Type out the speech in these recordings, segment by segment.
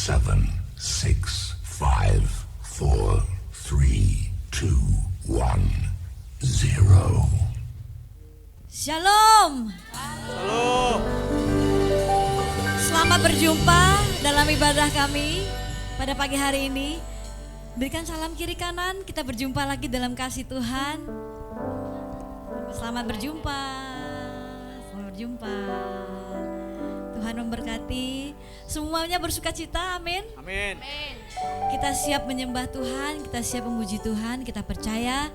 7, 6, 5, 4, 3, 2, 1, 0. Shalom. Halo. Selamat berjumpa dalam ibadah kami pada pagi hari ini. Berikan salam kiri kanan, kita berjumpa lagi dalam kasih Tuhan. Selamat berjumpa. Selamat berjumpa. Tuhan memberkati. Semuanya bersuka cita, amin. Amin. Kita siap menyembah Tuhan, kita siap memuji Tuhan, kita percaya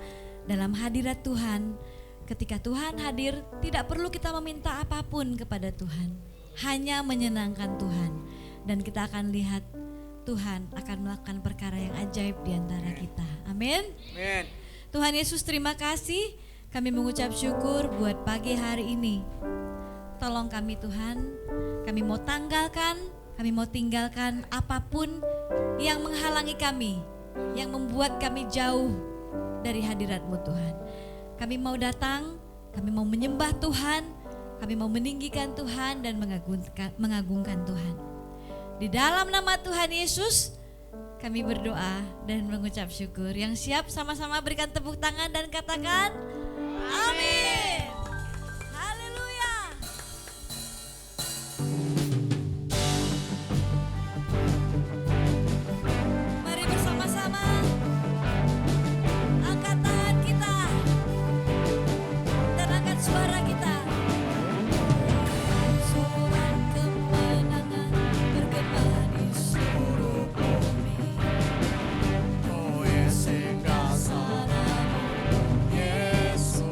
dalam hadirat Tuhan. Ketika Tuhan hadir, tidak perlu kita meminta apapun kepada Tuhan, hanya menyenangkan Tuhan. Dan kita akan lihat Tuhan akan melakukan perkara yang ajaib di antara kita. Amin. Amin. Tuhan Yesus, terima kasih. Kami mengucap syukur buat pagi hari ini. Tolong kami Tuhan, kami mau tinggalkan apapun yang menghalangi kami, yang membuat kami jauh dari hadirat-Mu Tuhan. Kami mau datang, kami mau menyembah Tuhan, kami mau meninggikan Tuhan dan mengagungkan Tuhan. Di dalam nama Tuhan Yesus, kami berdoa dan mengucap syukur. Yang siap sama-sama berikan tepuk tangan dan katakan amin. Haleluya. Mari bersama-sama angkat tangan kita dan angkat suara kita. Sorak kemenangan bergema di seluruh bumi. Oh Yesus, Saramu Yesus.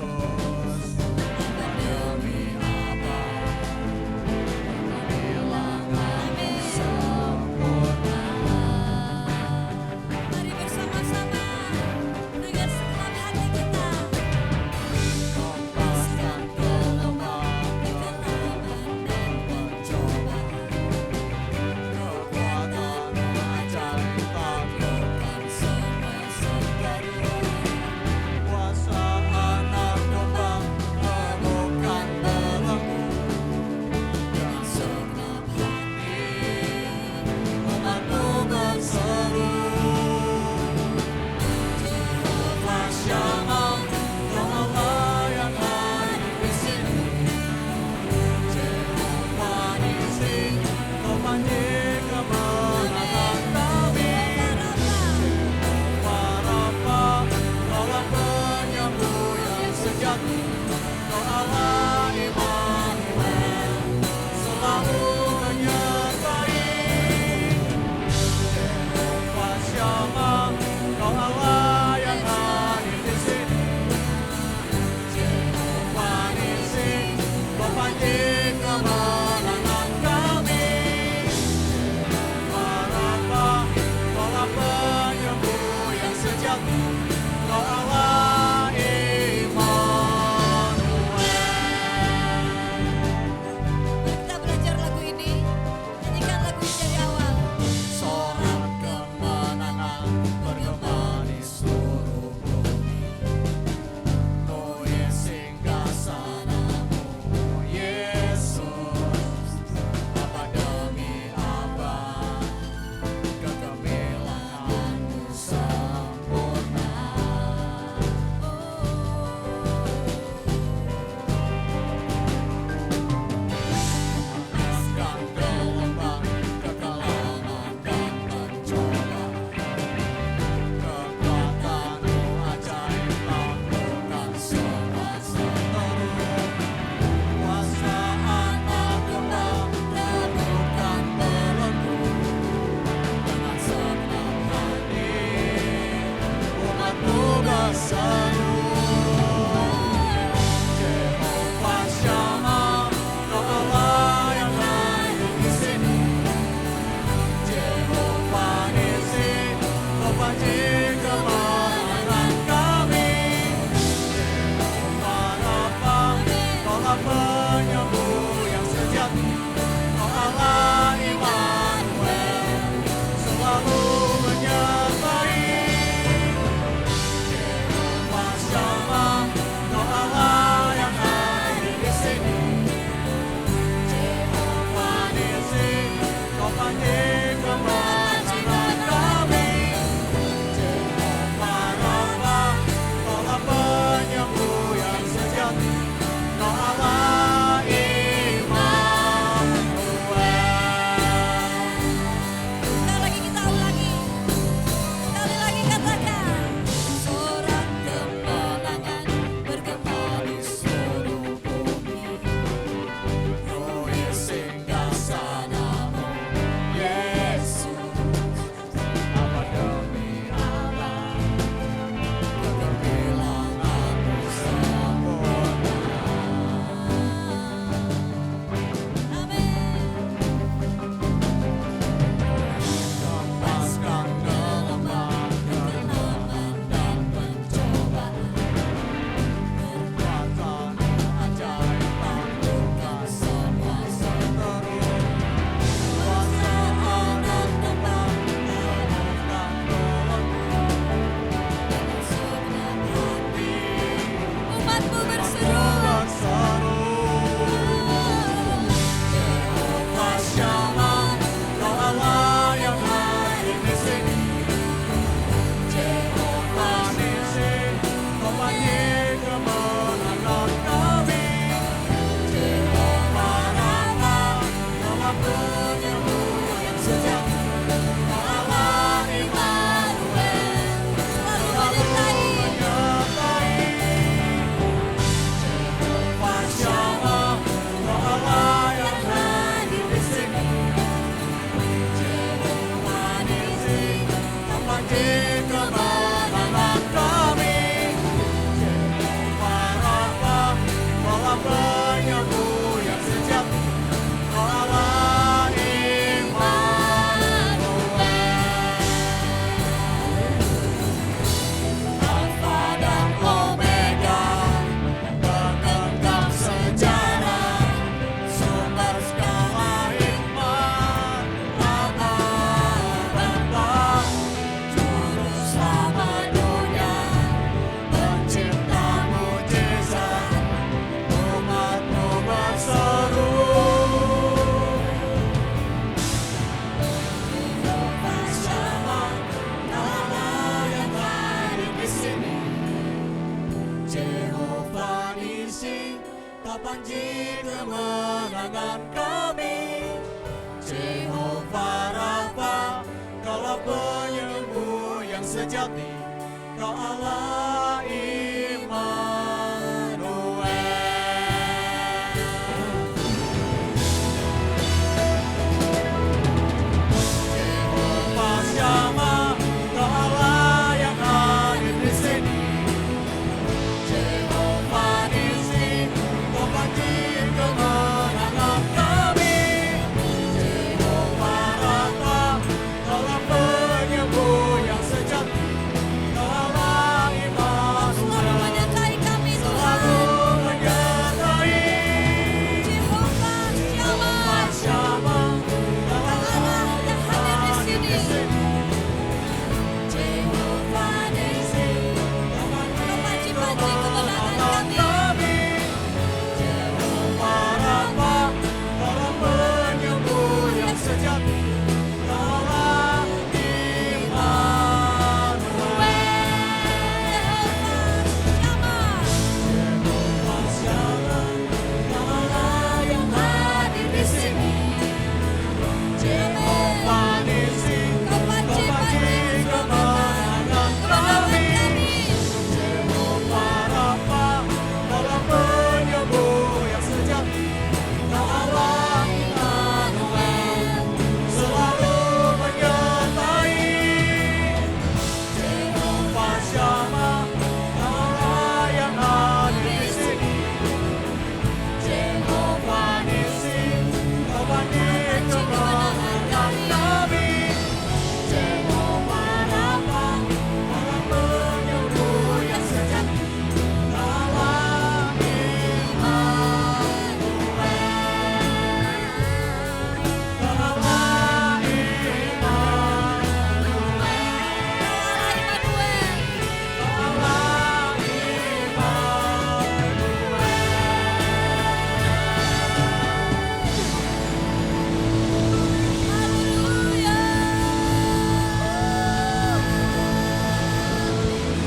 panji kemenangan kami. Jehovah Rafa, Kaulah penyembuh yang sejati, Kau Allah Immanuel. Jehovah Shammah, Kau Allah yang hadir di sini. Jehovah Nissi, Kau panji kemenangan kami. Jehovah Rafa, Kaulah penyembuh yang sejati, Kau Allah Selalu Immanuel. menyertai kami Selalu Tuhan. menyertai. Jehovah Shammah, Shammah, Kau Allah yang hadir di hadir di sini. sini. Jehovah Nissi, Kau panji-panji kemenangan kemenangan kami. Jehovah Rafa, Kaulah penyembuh yang sejati, Kau Allah Immanuel. Jehovah Shammah, Kau Allah yang hadir di sini. Jehovah Nissi, Kau panji kemenangan kami. Jehovah Rafa, Kaulah penyembuh yang sejati, Kau Allah Immanuel. Selalu menyertai. Jehovah Shammah, Kau Allah yang hadir di sini. Jehovah Nissi, Kau panji kemenangan kami. Jehovah Rafa, Kaulah penyembuh yang sejati, Kau Allah Immanuel. Kau Allah Immanuel. Kau Allah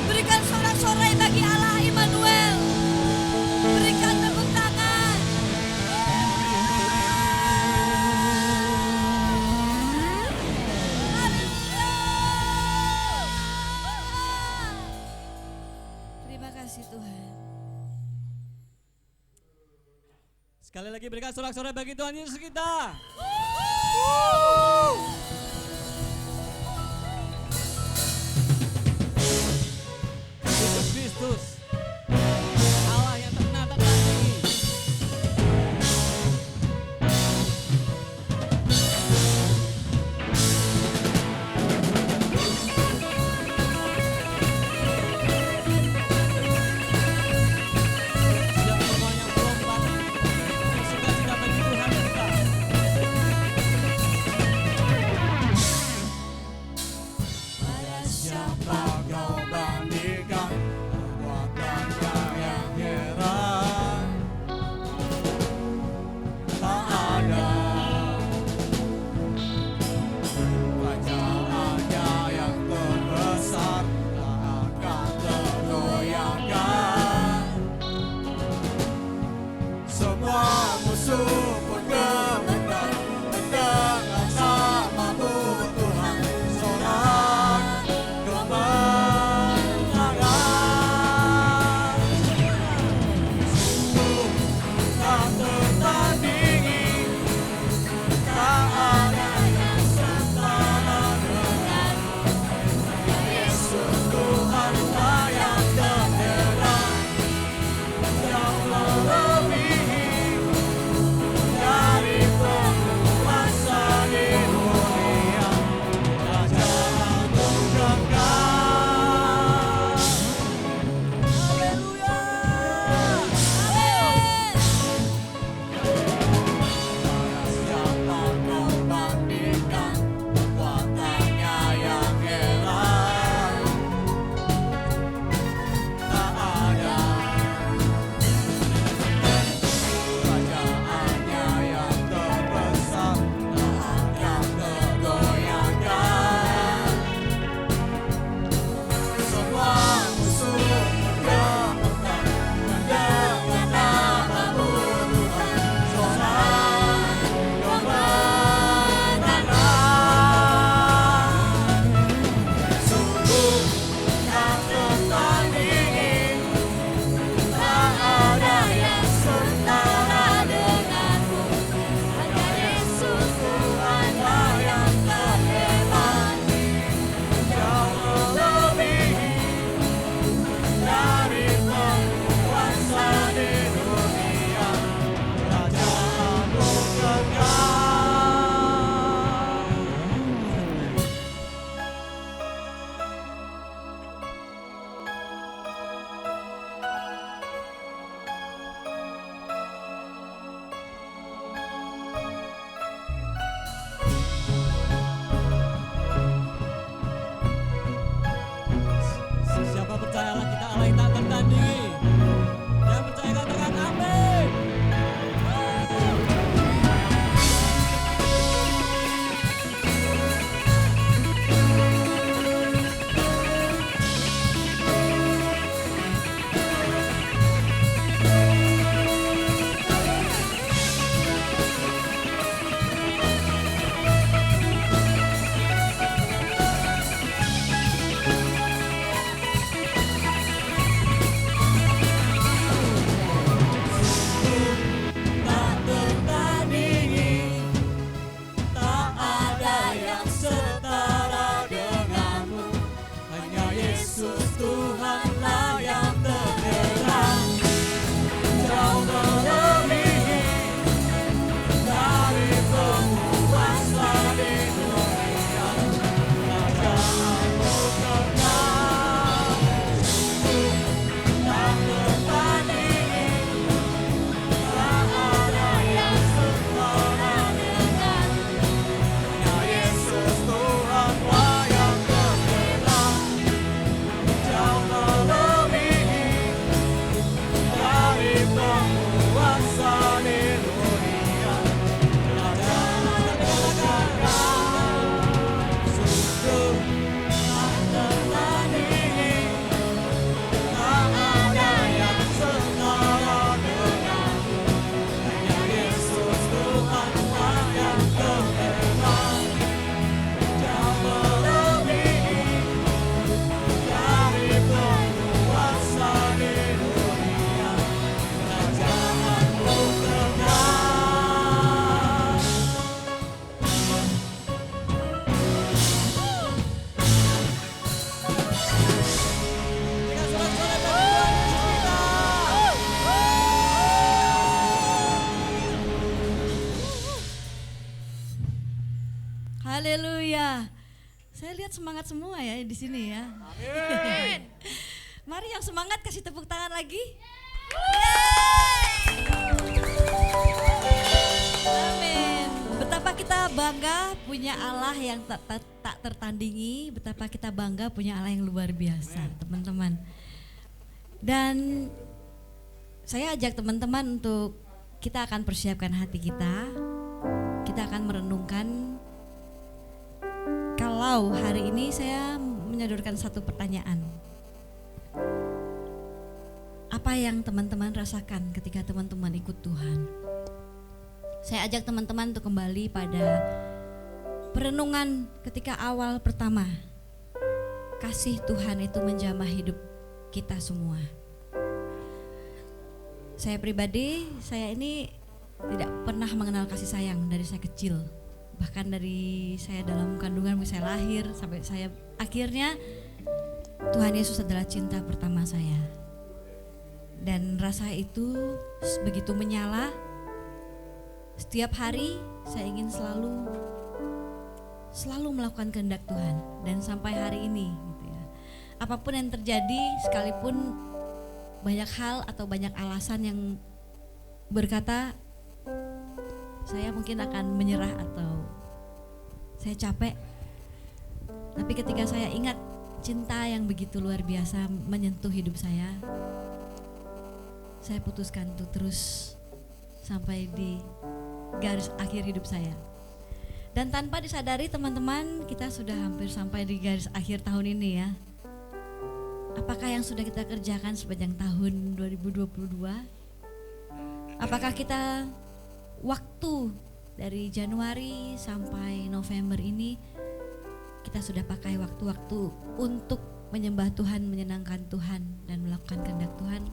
Berikan sorak-sorai bagi Allah Immanuel. Berikan tepuk tangan. Terima kasih Tuhan. Sekali lagi berikan sorak-sorai bagi Tuhan Yesus kita. Yesus Kristus, Allah yang tak pernah tertandingi. Siap semuanya berlomba, bersukacita bagi Tuhan kita. Haleluya. Saya lihat semangat semua ya di sini ya. Amin. Mari yang semangat kasih tepuk tangan lagi. Amin. Betapa kita bangga punya Allah yang tak tertandingi. Betapa kita bangga punya Allah yang luar biasa, teman-teman. Dan saya ajak teman-teman untuk kita akan persiapkan hati kita. Kita akan merenungkan. Kalau hari ini saya menyodorkan satu pertanyaan. Apa yang teman-teman rasakan ketika teman-teman ikut Tuhan? Saya ajak teman-teman untuk kembali pada perenungan ketika awal pertama kasih Tuhan itu menjamah hidup kita semua. Saya pribadi, saya ini tidak pernah mengenal kasih sayang dari saya kecil. Bahkan dari saya dalam kandungan, saya lahir sampai saya akhirnya Tuhan Yesus adalah cinta pertama saya. Dan rasa itu begitu menyala. Setiap hari saya ingin selalu melakukan kehendak Tuhan. Dan sampai hari ini gitu ya. Apapun yang terjadi, sekalipun banyak hal atau banyak alasan yang berkata saya mungkin akan menyerah atau saya capek. Tapi ketika saya ingat cinta yang begitu luar biasa menyentuh hidup saya putuskan untuk terus sampai di garis akhir hidup saya. Dan tanpa disadari teman-teman, kita sudah hampir sampai di garis akhir tahun ini ya. Apakah yang sudah kita kerjakan sepanjang tahun 2022? Apakah kita waktu dari Januari sampai November ini kita sudah pakai waktu-waktu untuk menyembah Tuhan, menyenangkan Tuhan dan melakukan kehendak Tuhan?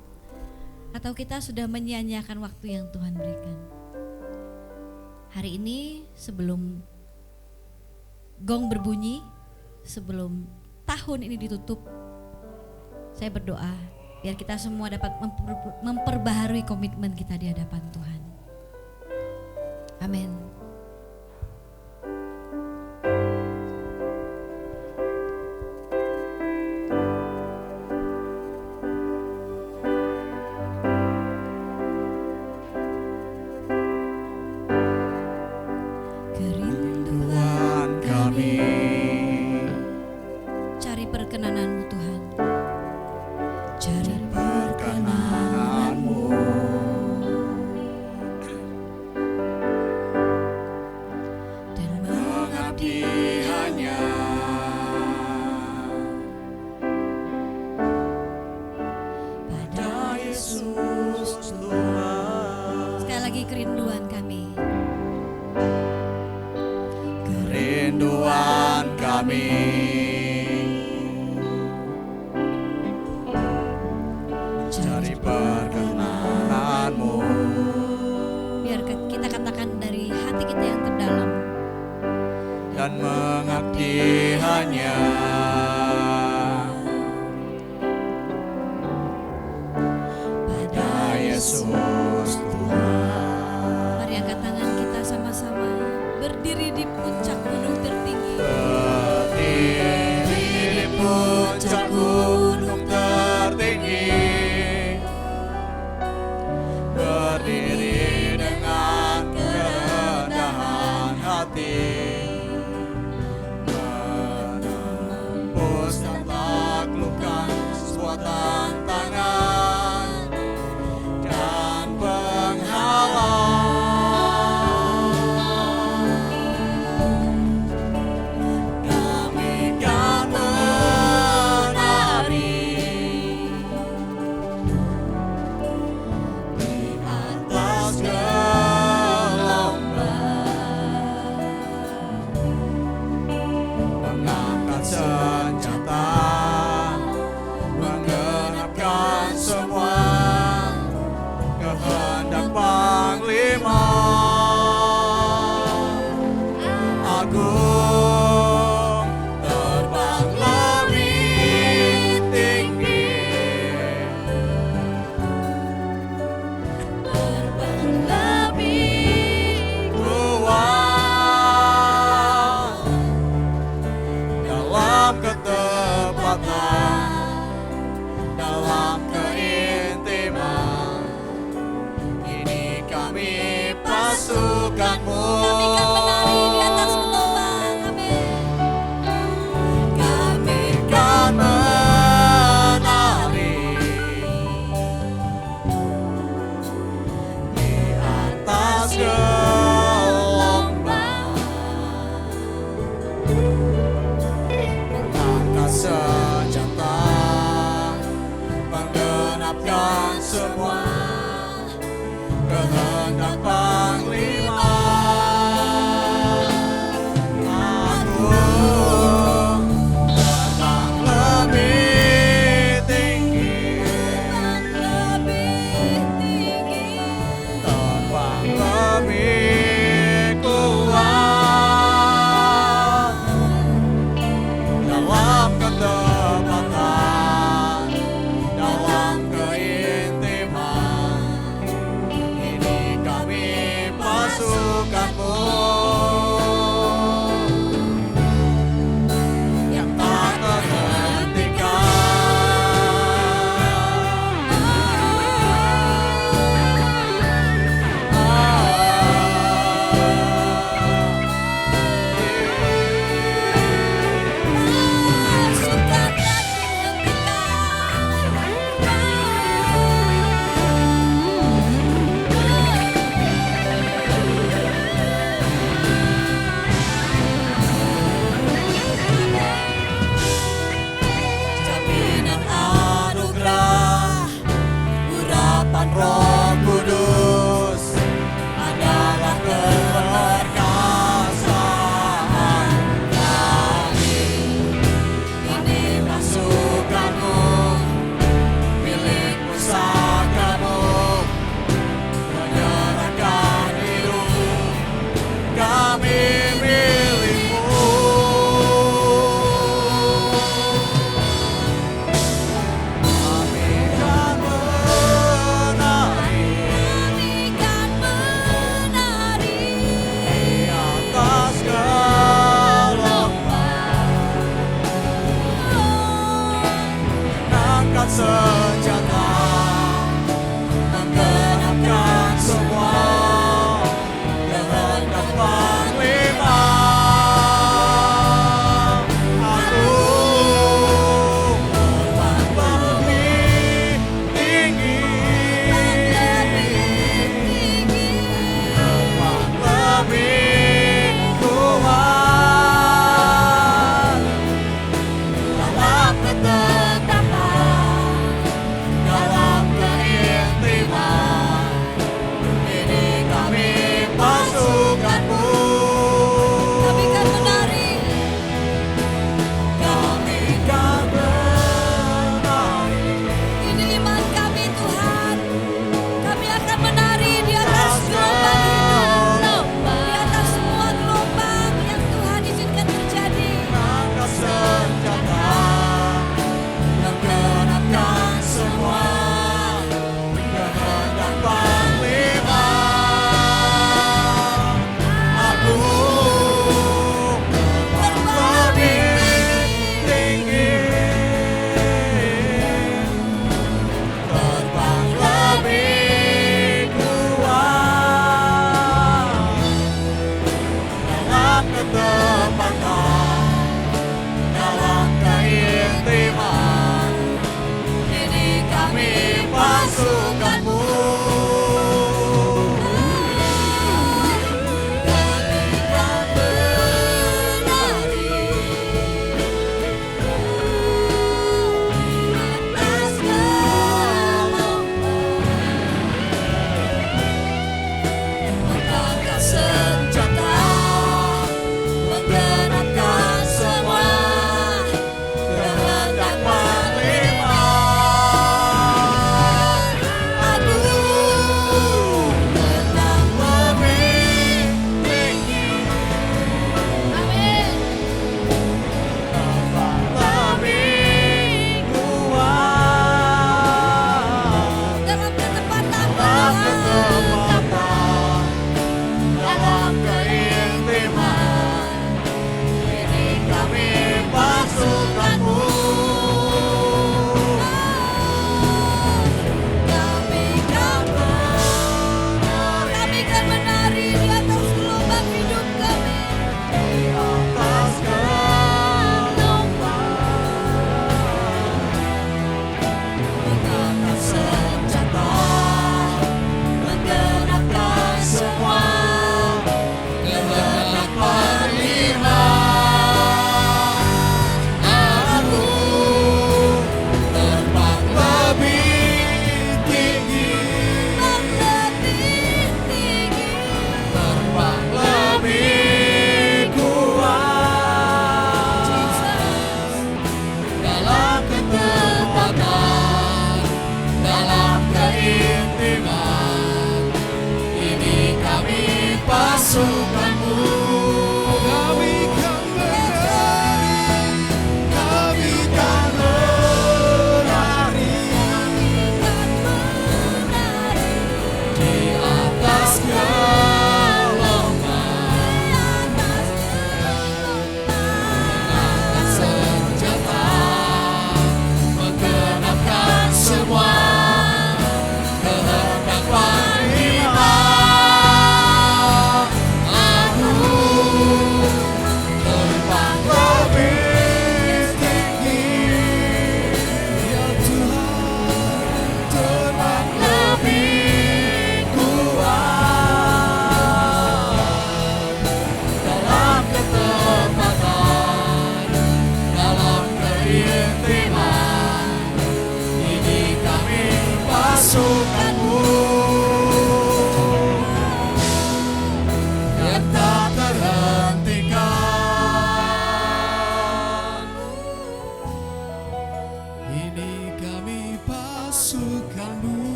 Atau kita sudah menyia-nyiakan waktu yang Tuhan berikan? Hari ini sebelum gong berbunyi, sebelum tahun ini ditutup, saya berdoa biar kita semua dapat memperbaharui komitmen kita di hadapan Tuhan. Amin. Kerinduan kami Cari perkenanan-Mu Tuhan. cari perkenanan-Mu, Dan mengabdi hanya pada Yesus Tuhan. sekali lagi kerinduan kami. Kerinduan kami cari perkenanan-Mu, Biar kita katakan dari hati kita yang terdalam. dan mengabdi hanya pada Yesus Tuhan. Mari angkat tangan kita sama-sama berdiri di puncak gunung tertinggi. Berdiri di puncak gunung tertinggi, berdiri dengan kerendahan hati, menembus dan taklukkan semua tantangan dan penghalang. Kami kan menari di atas gelombang, mengangkat senjata, menggenapkan semua kehendak Panglima Agung, terbang lebih tinggi, terbang lebih kuat, semua kehendak Panglima Agung. Terbang lebih tinggi, terbang lebih kuat dalam ketepatan, dalam keintiman. Ini kami pasukanmu yang tak jaminan anugerah urapan Roh Kudus adalah keperkasaan kami. Ini pasukanmu, milik pusakamu, menyerahkan hidup kami milikmu. Kami kan menari di atas gelombang, angkat senjata, menggenapkan semua kehendak Panglima Agung. Terbang lebih tinggi, terbang lebih kuat dalam ketetapan,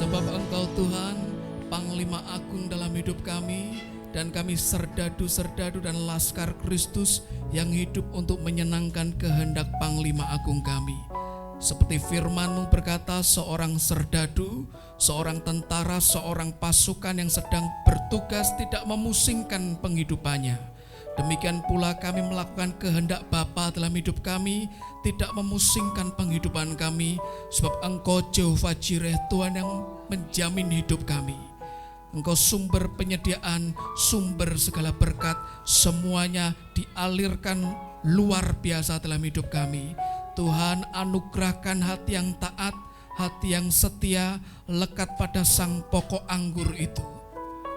Sebab Engkau Tuhan, Panglima Agung dalam hidup kami, dan kami serdadu-serdadu dan laskar Kristus yang hidup untuk menyenangkan kehendak Panglima Agung kami. Seperti firman-Mu berkata, seorang serdadu, seorang tentara, seorang pasukan yang sedang bertugas tidak memusingkan penghidupannya. Demikian pula kami melakukan kehendak Bapa dalam hidup kami, tidak memusingkan penghidupan kami, sebab Engkau Jehovah Jireh, Tuhan yang menjamin hidup kami. Engkau sumber penyediaan, sumber segala berkat, semuanya dialirkan luar biasa dalam hidup kami. Tuhan, anugerahkan hati yang taat, hati yang setia, lekat pada sang pokok anggur itu.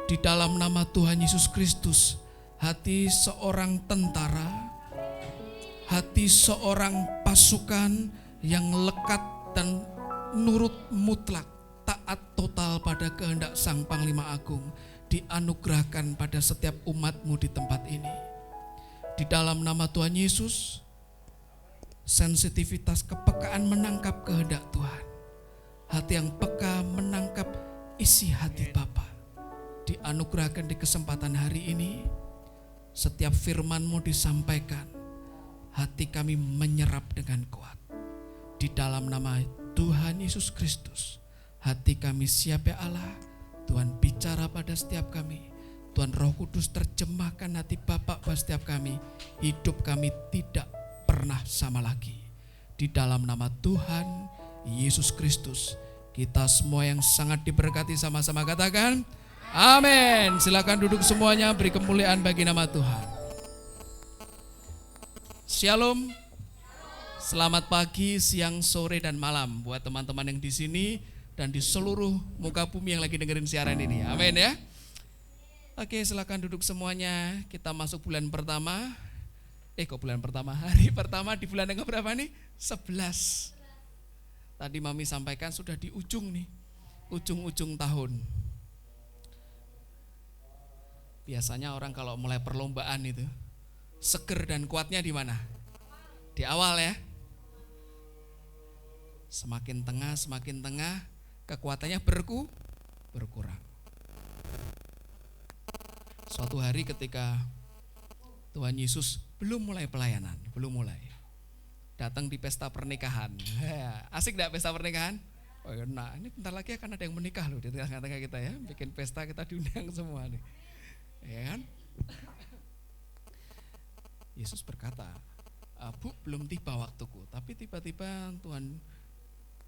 Di dalam nama Tuhan Yesus Kristus, hati seorang tentara, hati seorang pasukan yang lekat dan nurut mutlak, taat total pada kehendak Sang Panglima Agung, dianugerahkan pada setiap umat-Mu di tempat ini. Di dalam nama Tuhan Yesus, sensitivitas kepekaan menangkap kehendak Tuhan, hati yang peka menangkap isi hati Bapa, dianugerahkan di kesempatan hari ini. Setiap firman-Mu disampaikan, hati kami menyerap dengan kuat. Di dalam nama Tuhan Yesus Kristus, hati kami siap ya Allah. Tuhan bicara pada setiap kami. Tuhan Roh Kudus terjemahkan hati Bapa pada setiap kami. Hidup kami tidak pernah sama lagi. Di dalam nama Tuhan Yesus Kristus, kita semua yang sangat diberkati sama-sama katakan amin. Silakan duduk semuanya, beri kemuliaan bagi nama Tuhan. Shalom. Selamat pagi, siang, sore, dan malam buat teman-teman yang di sini dan di seluruh muka bumi yang lagi dengerin siaran ini. Amin ya. Oke, silakan duduk semuanya. Kita masuk bulan pertama. Hari pertama di bulan yang berapa nih? 11. Tadi Mami sampaikan sudah di ujung nih. Ujung-ujung tahun. Biasanya orang kalau mulai perlombaan itu seger dan kuatnya di mana? Di awal ya. Semakin tengah kekuatannya berkurang. Suatu hari ketika Tuhan Yesus belum mulai pelayanan, datang di pesta pernikahan. Asik enggak pesta pernikahan? Oh, nah, ini bentar lagi akan ada yang menikah loh di tengah-tengah kita ya. Bikin pesta, kita diundang semua nih. Ya kan? Yesus berkata, Bu, belum tiba waktuku. Tapi tiba-tiba Tuhan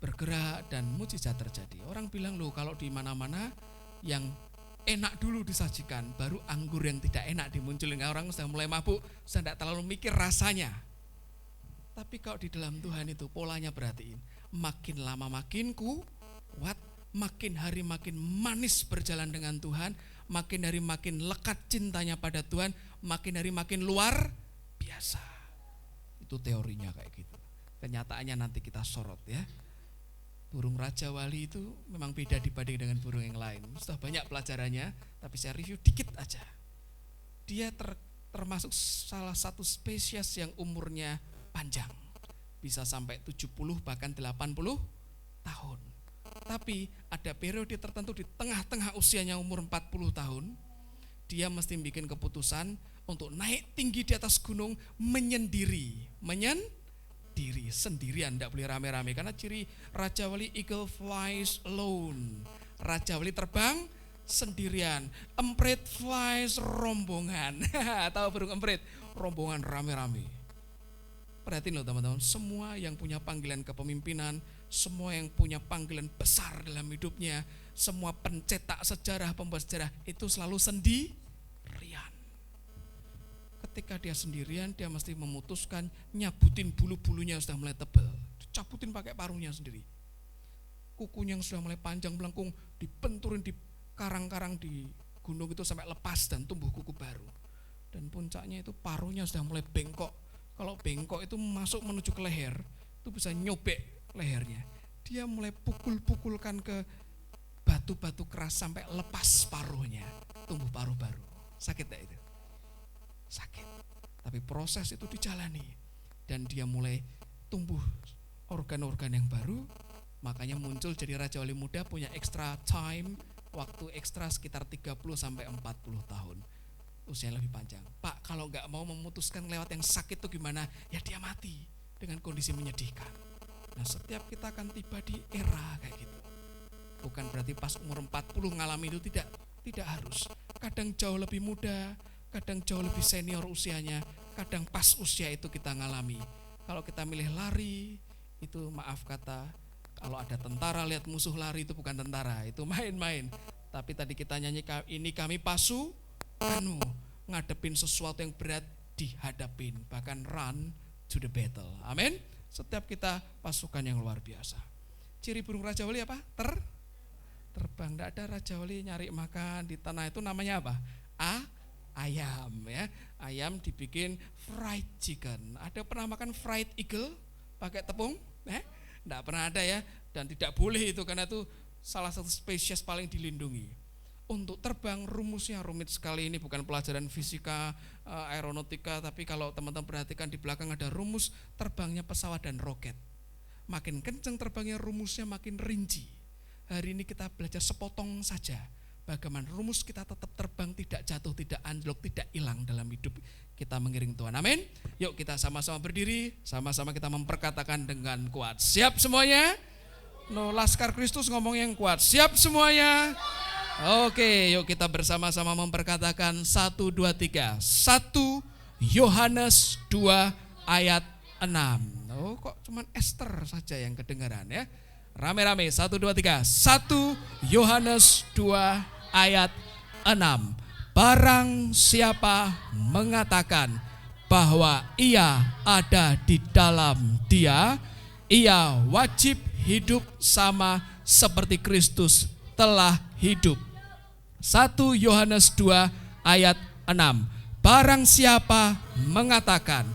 bergerak dan mujizat terjadi. Orang bilang loh, kalau di mana-mana yang enak dulu disajikan, baru anggur yang tidak enak dimunculin. Orang sudah mulai mabuk, sudah tidak terlalu mikir rasanya. Tapi kalau di dalam Tuhan itu polanya perhatiin, makin lama makin kuat, makin hari makin manis berjalan dengan Tuhan, makin hari makin lekat cintanya pada Tuhan, makin hari makin luar biasa. Itu teorinya kayak gitu. Kenyataannya nanti kita sorot ya. Burung Raja Wali itu memang beda dibanding dengan burung yang lain. Sudah banyak pelajarannya, tapi saya review dikit aja. Dia termasuk salah satu spesies yang umurnya panjang. Bisa sampai 70 bahkan 80 tahun. Tapi ada periode tertentu di tengah-tengah usianya umur 40 tahun, dia mesti bikin keputusan untuk naik tinggi di atas gunung menyendiri, sendirian, tidak boleh rame-rame. Karena ciri Raja Wali, eagle flies alone. Raja Wali terbang sendirian. Emprit flies rombongan. Tahu burung emprit? Rombongan rame-rame. Perhatiin loh teman-teman, semua yang punya panggilan kepemimpinan, semua yang punya panggilan besar dalam hidupnya, semua pencetak sejarah, pembuat sejarah, itu selalu sendirian. Ketika dia sendirian, dia mesti memutuskan nyabutin bulu-bulunya yang sudah mulai tebal, dicabutin pakai paruhnya sendiri. Kukunya yang sudah mulai panjang melengkung, dibenturin di karang-karang di gunung itu sampai lepas dan tumbuh kuku baru. Dan puncaknya itu paruhnya sudah mulai bengkok. Kalau bengkok itu masuk menuju ke leher, itu bisa nyobek lehernya. Dia mulai pukul-pukulkan ke batu-batu keras sampai lepas paruhnya, tumbuh paruh baru. Sakit gak itu? Sakit. Tapi proses itu dijalani dan dia mulai tumbuh organ-organ yang baru, Makanya muncul jadi Raja Wali muda punya extra time, waktu ekstra sekitar 30 sampai 40 tahun. Usianya lebih panjang. Pak, kalau nggak mau memutuskan lewat yang sakit itu gimana? Ya dia mati dengan kondisi menyedihkan. Nah, setiap kita akan tiba di era kayak gitu. Bukan berarti pas umur 40 ngalami itu, tidak harus. Kadang jauh lebih muda, kadang jauh lebih senior usianya, kadang pas usia itu kita ngalami. Kalau kita milih lari, itu maaf kata, kalau ada tentara lihat musuh lari itu bukan tentara, itu main-main. Tapi tadi kita nyanyi, ini kami pasu, ngadepin sesuatu yang berat dihadapin, bahkan run to the battle. Amin. Setiap kita pasukan yang luar biasa. Ciri burung Raja Wali apa? Terbang. Tidak ada Raja Wali nyari makan di tanah itu, namanya apa? Ayam ya. Ayam dibikin fried chicken. Ada pernah makan fried eagle pakai tepung? Tidak pernah ada ya. Dan tidak boleh itu, karena itu salah satu spesies paling dilindungi. Untuk terbang rumusnya rumit sekali. Ini bukan pelajaran fisika, aeronautika, tapi kalau teman-teman perhatikan di belakang ada rumus terbangnya pesawat dan roket. Makin kenceng terbangnya, rumusnya makin rinci. Hari ini kita belajar sepotong saja bagaimana rumus kita tetap terbang, tidak jatuh, tidak anjlok, tidak hilang dalam hidup kita mengiring Tuhan. Amin. Yuk kita sama-sama berdiri, sama-sama kita memperkatakan dengan kuat. Siap semuanya? Laskar Kristus ngomong yang kuat. Siap semuanya? Oke, yuk kita bersama-sama memperkatakan 1, 2, 3. 1 Yohanes 2 ayat 6. Oh, kok cuman Esther saja yang kedengaran ya? Rame-rame, 1, 2, 3. 1 Yohanes 2 ayat 6. Barang siapa mengatakan bahwa ia ada di dalam Dia, ia wajib hidup sama seperti Kristus telah hidup. 1 Yohanes 2 ayat 6. Barang siapa mengatakan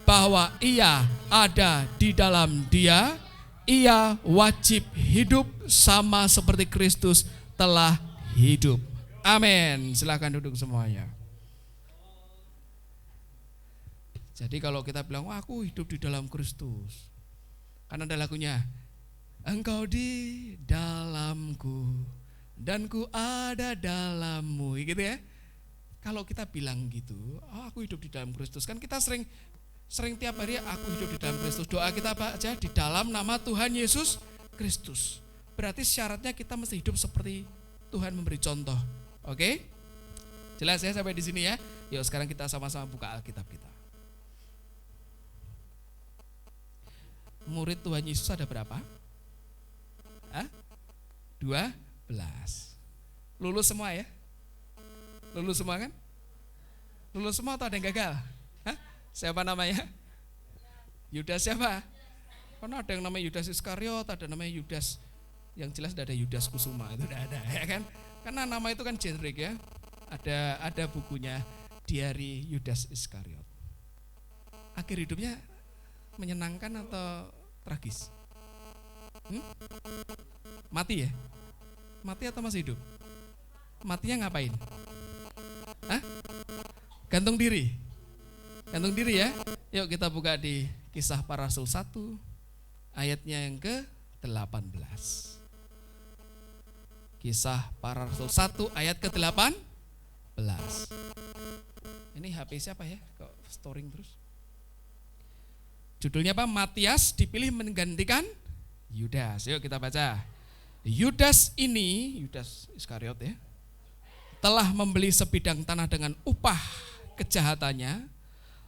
bahwa ia ada di dalam Dia, ia wajib hidup sama seperti Kristus telah hidup. Amin. Silakan duduk semuanya. Jadi kalau kita bilang, wah aku hidup di dalam Kristus, kan ada lagunya, engkau di dalamku dan ku ada dalammu, gitu ya. Kalau kita bilang gitu, oh aku hidup di dalam Kristus, kan kita sering tiap hari aku hidup di dalam Kristus. Doa kita apa aja? Di dalam nama Tuhan Yesus Kristus. Berarti syaratnya kita mesti hidup seperti Tuhan memberi contoh. Oke? Jelas ya sampai di sini ya? Yuk sekarang kita sama-sama buka Alkitab kita. Murid Tuhan Yesus ada berapa? 12. Lulus semua ya? Lulus semua kan? Lulus semua atau ada yang gagal? Siapa namanya? Yudas siapa? Karena ada yang namanya Yudas Iskariot, ada namanya Yudas, yang jelas tidak ada Yudas Kusuma, itu tidak ada ya kan? Karena nama itu kan generik ya. Ada bukunya Diari Yudas Iskariot. Akhir hidupnya menyenangkan atau tragis? Mati ya? Mati atau masih hidup? Matinya ngapain? Gantung diri. Gantung diri ya. Yuk kita buka di Kisah Para Rasul 1 ayatnya yang ke-18. Kisah Para Rasul 1 ayat ke-18. Ini HP siapa ya? Kok storing terus? Judulnya apa? Matias dipilih menggantikan Yudas. Yuk kita baca. Yudas ini, Yudas Iskariot ya, telah membeli sebidang tanah dengan upah kejahatannya.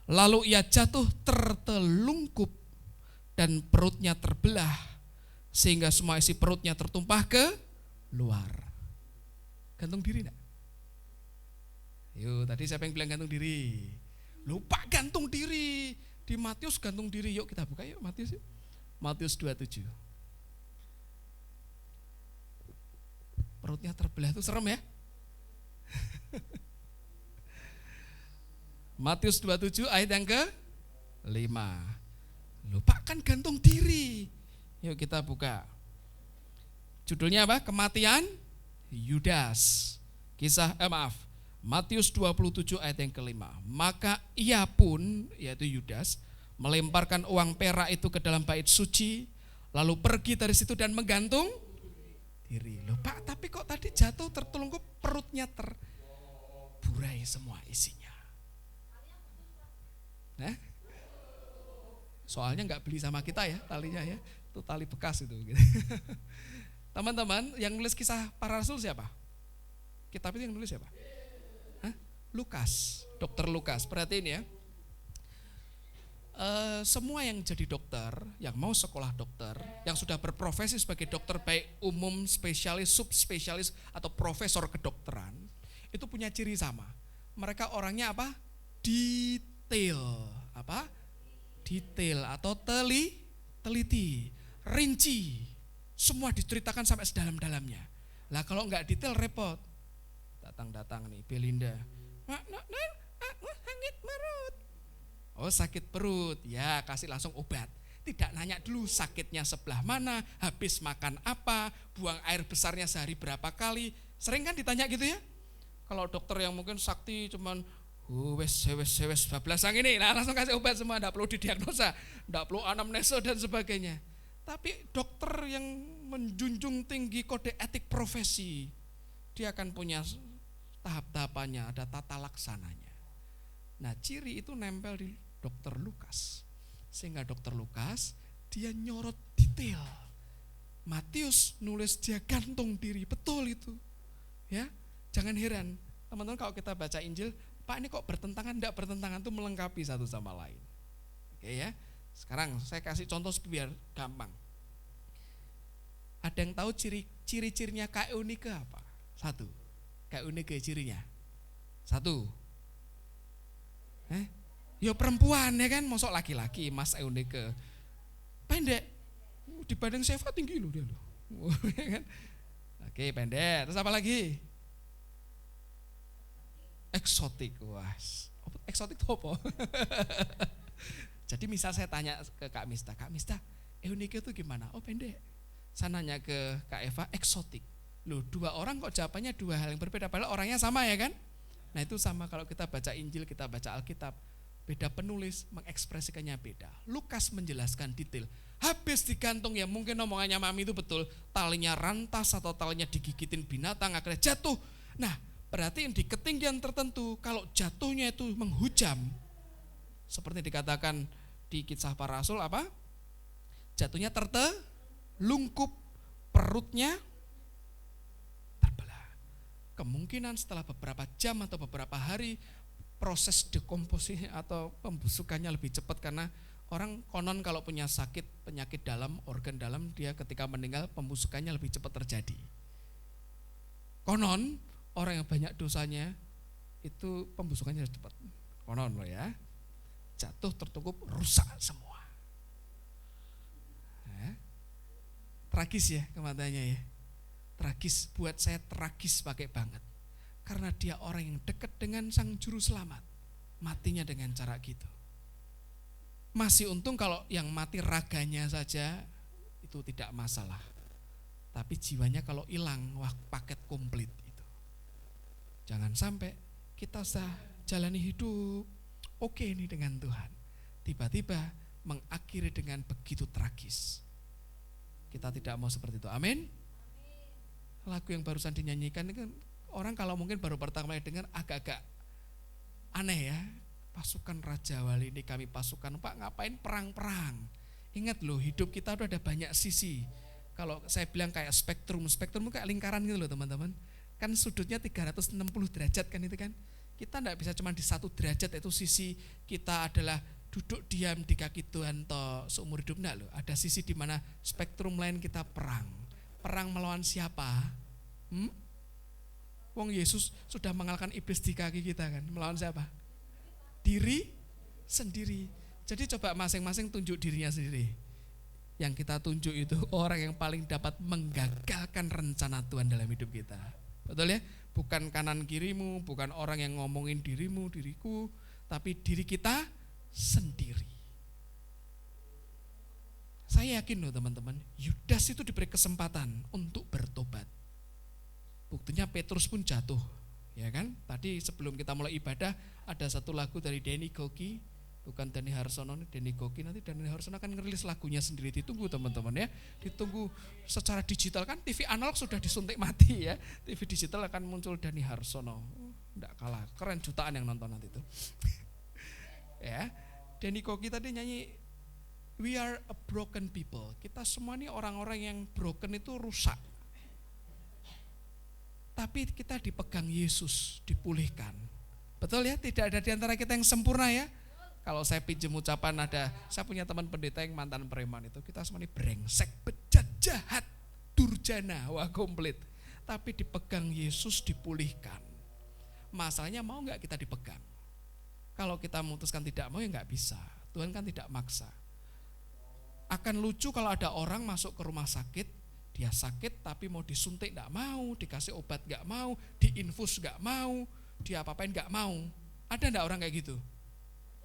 Lalu ia jatuh tertelungkup dan perutnya terbelah sehingga semua isi perutnya tertumpah ke luar. Gantung diri enggak? Yuk, tadi siapa yang bilang gantung diri? Lupa gantung diri. Di Matius gantung diri. Yuk kita buka yuk Matius yuk. Matius 27. Perutnya terbelah itu serem ya? Matius 27 ayat yang ke-5. Lupakan gantung diri. Yuk kita buka. Judulnya apa? Kematian Yudas. Matius 27 ayat yang ke-5. Maka ia pun, yaitu Yudas, melemparkan uang perak itu ke dalam bait suci, Lalu pergi dari situ dan menggantung diri. Loh Pak, tapi kok tadi jatuh tertelungkup, perutnya terburai semua isinya. Nah, soalnya nggak beli sama kita ya talinya ya, itu tali bekas itu. Gitu. Teman-teman, yang nulis kisah para rasul siapa? Kitab itu yang nulis siapa? Hah? Lukas, Dokter Lukas. Perhatiin ya. Semua yang jadi dokter, yang mau sekolah dokter, yang sudah berprofesi sebagai dokter baik umum, spesialis, subspesialis atau profesor kedokteran, itu punya ciri sama. Mereka orangnya apa? Detail, apa? Detail atau teliti, rinci, semua diceritakan sampai sedalam-dalamnya. Lah kalau nggak detail repot. Datang nih Belinda, aku sakit perut. Oh sakit perut, ya kasih langsung obat. Tidak nanya dulu sakitnya sebelah mana, habis makan apa, buang air besarnya sehari berapa kali. Sering kan ditanya gitu ya. Kalau dokter yang mungkin sakti cuman wes bablas sang ini, nah langsung kasih obat semua, enggak perlu didiagnosa, enggak perlu anamnesa dan sebagainya. Tapi dokter yang menjunjung tinggi kode etik profesi, dia akan punya tahap-tahapannya, ada tata laksananya. Nah ciri itu nempel di Dokter Lukas, sehingga Dokter Lukas dia nyorot detail. Matius nulis dia gantung diri, betul itu. Ya, jangan heran teman-teman kalau kita baca Injil, Pak ini kok bertentangan? Enggak bertentangan, itu melengkapi satu sama lain. Oke ya. Sekarang saya kasih contoh biar gampang. Ada yang tahu ciri-cirinya Kak Eunike apa? Satu. Kak Eunike cirinya. Satu. Ya perempuan ya kan, mosok laki-laki Mas Eunike. Pendek. Dibanding Seva tinggi loh dia loh. Ya kan? Oke, pendek. Terus apa lagi? Eksotik. Wah. Eksotik itu apa? Jadi misal saya tanya ke Kak Mista, Eunike itu gimana? Oh pendek. Saya nanya ke Kak Eva, eksotik. Loh dua orang kok jawabannya dua hal yang berbeda, padahal orangnya sama ya kan? Nah itu sama kalau kita baca Injil, kita baca Alkitab. Beda penulis, mengekspresikannya beda. Lukas menjelaskan detail. Habis digantung ya mungkin omongannya Mami itu betul. Talinya rantas atau talinya digigitin binatang akhirnya jatuh. Nah berarti di ketinggian tertentu kalau jatuhnya itu menghujam. Seperti dikatakan di Kisah Para Rasul apa? Jatuhnya tertelungkup, perutnya terbelah. Kemungkinan setelah beberapa jam atau beberapa hari proses dekomposisi atau pembusukannya lebih cepat karena orang konon kalau punya sakit penyakit dalam, organ dalam, dia ketika meninggal pembusukannya lebih cepat terjadi. Konon orang yang banyak dosanya itu pembusukannya cepat. Konon loh ya. Jatuh tertungkup rusak semua. Tragis ya kematiannya ya. Tragis, buat saya tragis pakai banget. Karena dia orang yang dekat dengan sang juru selamat. Matinya dengan cara gitu. Masih untung kalau yang mati raganya saja itu tidak masalah. Tapi jiwanya kalau hilang, wah paket komplit itu. Jangan sampai kita jalani hidup oke nih dengan Tuhan. Tiba-tiba mengakhiri dengan begitu tragis. Kita tidak mau seperti itu. Amin. Lagu yang barusan dinyanyikan itu orang kalau mungkin baru pertama kali dengar agak-agak aneh ya. Pasukan Raja Wali ini kami pasukan, Pak ngapain perang-perang? Ingat loh hidup kita itu ada banyak sisi. Kalau saya bilang kayak spektrum kayak lingkaran gitu loh teman-teman. Kan sudutnya 360 derajat kan itu kan. Kita tidak bisa cuma di satu derajat, itu sisi kita adalah duduk diam di kaki Tuhan toh seumur hidup. Enggak loh, ada sisi di mana spektrum lain kita perang. Perang melawan siapa? Wong Yesus sudah mengalahkan iblis di kaki kita kan. Melawan siapa? Diri sendiri. Jadi coba masing-masing tunjuk dirinya sendiri. Yang kita tunjuk itu orang yang paling dapat menggagalkan rencana Tuhan dalam hidup kita. Betul ya? Bukan kanan kirimu, bukan orang yang ngomongin dirimu, diriku, tapi diri kita sendiri. Saya yakin loh teman-teman, Yudas itu diberi kesempatan untuk bertobat. Buktinya Petrus pun jatuh, ya kan? Tadi sebelum kita mulai ibadah ada satu lagu dari Denny Goki, Bukan Dani Harsono, Denny Goki. Nanti Dani Harsono akan ngerilis lagunya sendiri. Ditunggu teman-teman ya. Ditunggu secara digital, kan TV analog sudah disuntik mati ya. TV digital akan muncul Dani Harsono. Enggak kalah, keren, jutaan yang nonton nanti itu. Ya, Denny Goki tadi nyanyi We are a broken people. Kita semua ini orang-orang yang broken itu rusak. Tapi kita dipegang Yesus, dipulihkan. Betul ya, tidak ada di antara kita yang sempurna ya. Kalau saya pinjam ucapan saya punya teman pendeta yang mantan preman itu, kita semua ini brengsek, bejat, jahat, durjana, wah komplit. Tapi dipegang Yesus, dipulihkan. Masalahnya mau gak kita dipegang? Kalau kita memutuskan tidak mau ya gak bisa. Tuhan kan tidak maksa. Akan lucu kalau ada orang masuk ke rumah sakit, dia sakit tapi mau disuntik gak mau, dikasih obat gak mau, diinfus gak mau, dia apa-apain gak mau. Ada gak orang kayak gitu?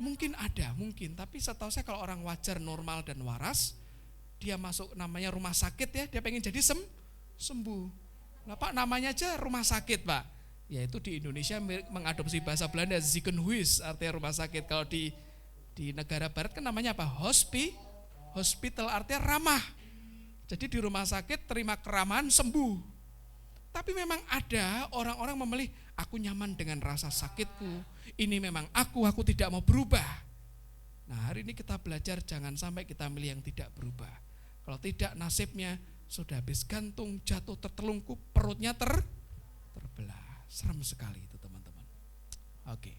Mungkin ada, mungkin. Tapi setahu saya kalau orang wajar, normal dan waras, dia masuk namanya rumah sakit ya, dia pengen jadi sembuh. Nah Pak, namanya aja rumah sakit Pak. Yaitu di Indonesia mengadopsi bahasa Belanda ziekenhuis, artinya rumah sakit. Kalau di negara barat kan namanya apa? Hospital, artinya ramah. Jadi di rumah sakit terima keramahan, sembuh. Tapi memang ada orang-orang memilih, aku nyaman dengan rasa sakitku. Ini memang aku tidak mau berubah. Nah hari ini kita belajar jangan sampai kita milih yang tidak berubah. Kalau tidak nasibnya sudah habis gantung, jatuh tertelungkup, perutnya terbelah. Serem sekali itu teman-teman. Oke,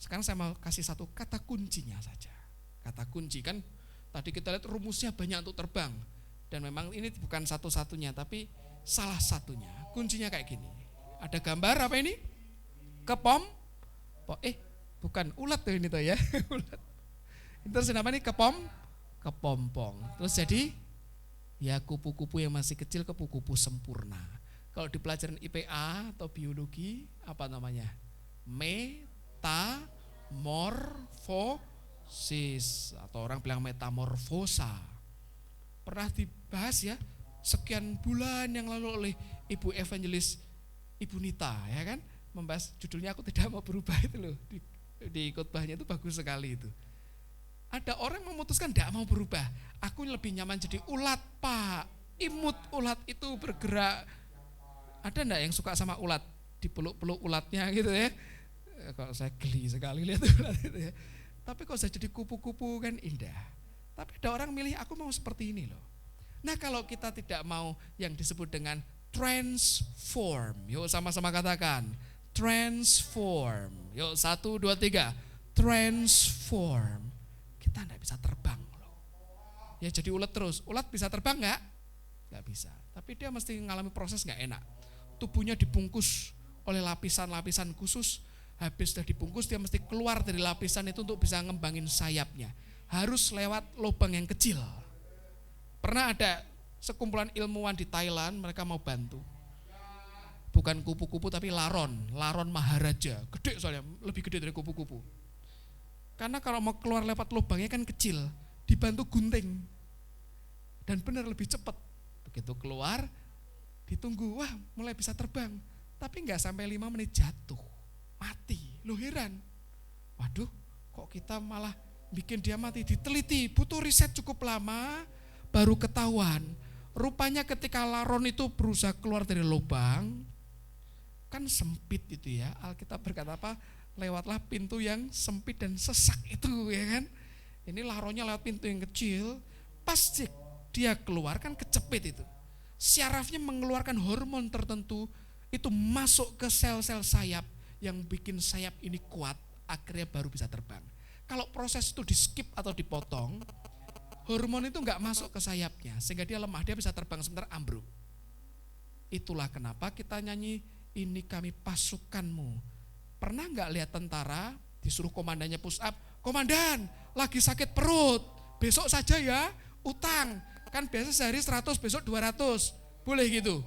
sekarang saya mau kasih satu kata kuncinya saja. Kata kunci kan tadi kita lihat rumusnya banyak untuk terbang. Dan memang ini bukan satu-satunya, tapi salah satunya. Kuncinya kayak gini. Ada gambar apa ini? Bukan ulat tuh ini tuh ya. Ulat. Terus nama ini kepompong. Terus jadi ya kupu-kupu yang masih kecil, kupu-kupu sempurna. Kalau di pelajaran IPA atau biologi apa namanya? Metamorfosis atau orang bilang metamorfosa. Pernah dibahas ya sekian bulan yang lalu oleh Ibu Evangelis Ibu Nita ya kan, membahas judulnya aku tidak mau berubah itu loh, di khotbahnya itu bagus sekali itu. Ada orang memutuskan tidak mau berubah, aku lebih nyaman jadi ulat Pak, imut ulat itu bergerak. Ada enggak yang suka sama ulat, dipeluk-peluk ulatnya gitu ya? Kalau saya geli sekali lihat ulat itu ya. Tapi kalau saya jadi kupu-kupu kan indah. Tapi ada orang milih aku mau seperti ini loh. Nah kalau kita tidak mau yang disebut dengan transform, yuk sama-sama katakan transform. Yuk 1, 2, 3, transform. Kita tidak bisa terbang loh. Ya jadi ulat terus, ulat bisa terbang enggak? Enggak bisa, tapi dia mesti mengalami proses enggak enak. Tubuhnya dibungkus oleh lapisan-lapisan khusus. Habis sudah dibungkus dia mesti keluar dari lapisan itu untuk bisa ngembangin sayapnya. Harus lewat lubang yang kecil. Pernah ada sekumpulan ilmuwan di Thailand, mereka mau bantu. Bukan kupu-kupu tapi laron maharaja, gede soalnya, lebih gede dari kupu-kupu. Karena kalau mau keluar lewat lubangnya kan kecil, dibantu gunting. Dan benar lebih cepat. Begitu keluar, ditunggu, wah mulai bisa terbang. Tapi enggak sampai 5 menit jatuh, mati. Loh heran, waduh kok kita malah bikin dia mati, diteliti, butuh riset cukup lama, baru ketahuan. Rupanya ketika laron itu berusaha keluar dari lubang, kan sempit itu ya, Alkitab berkata apa? Lewatlah pintu yang sempit dan sesak itu ya kan. Ini laronnya lewat pintu yang kecil, pasti dia keluar kan kecepit itu. Syarafnya mengeluarkan hormon tertentu, itu masuk ke sel-sel sayap yang bikin sayap ini kuat, akhirnya baru bisa terbang. Kalau proses itu di skip atau dipotong, hormon itu enggak masuk ke sayapnya, sehingga dia lemah, dia bisa terbang sebentar ambruk. Itulah kenapa kita nyanyi, ini kami pasukanmu. Pernah enggak lihat tentara disuruh komandannya push up, komandan lagi sakit perut, besok saja ya, utang. Kan biasa sehari 100, besok 200, boleh gitu?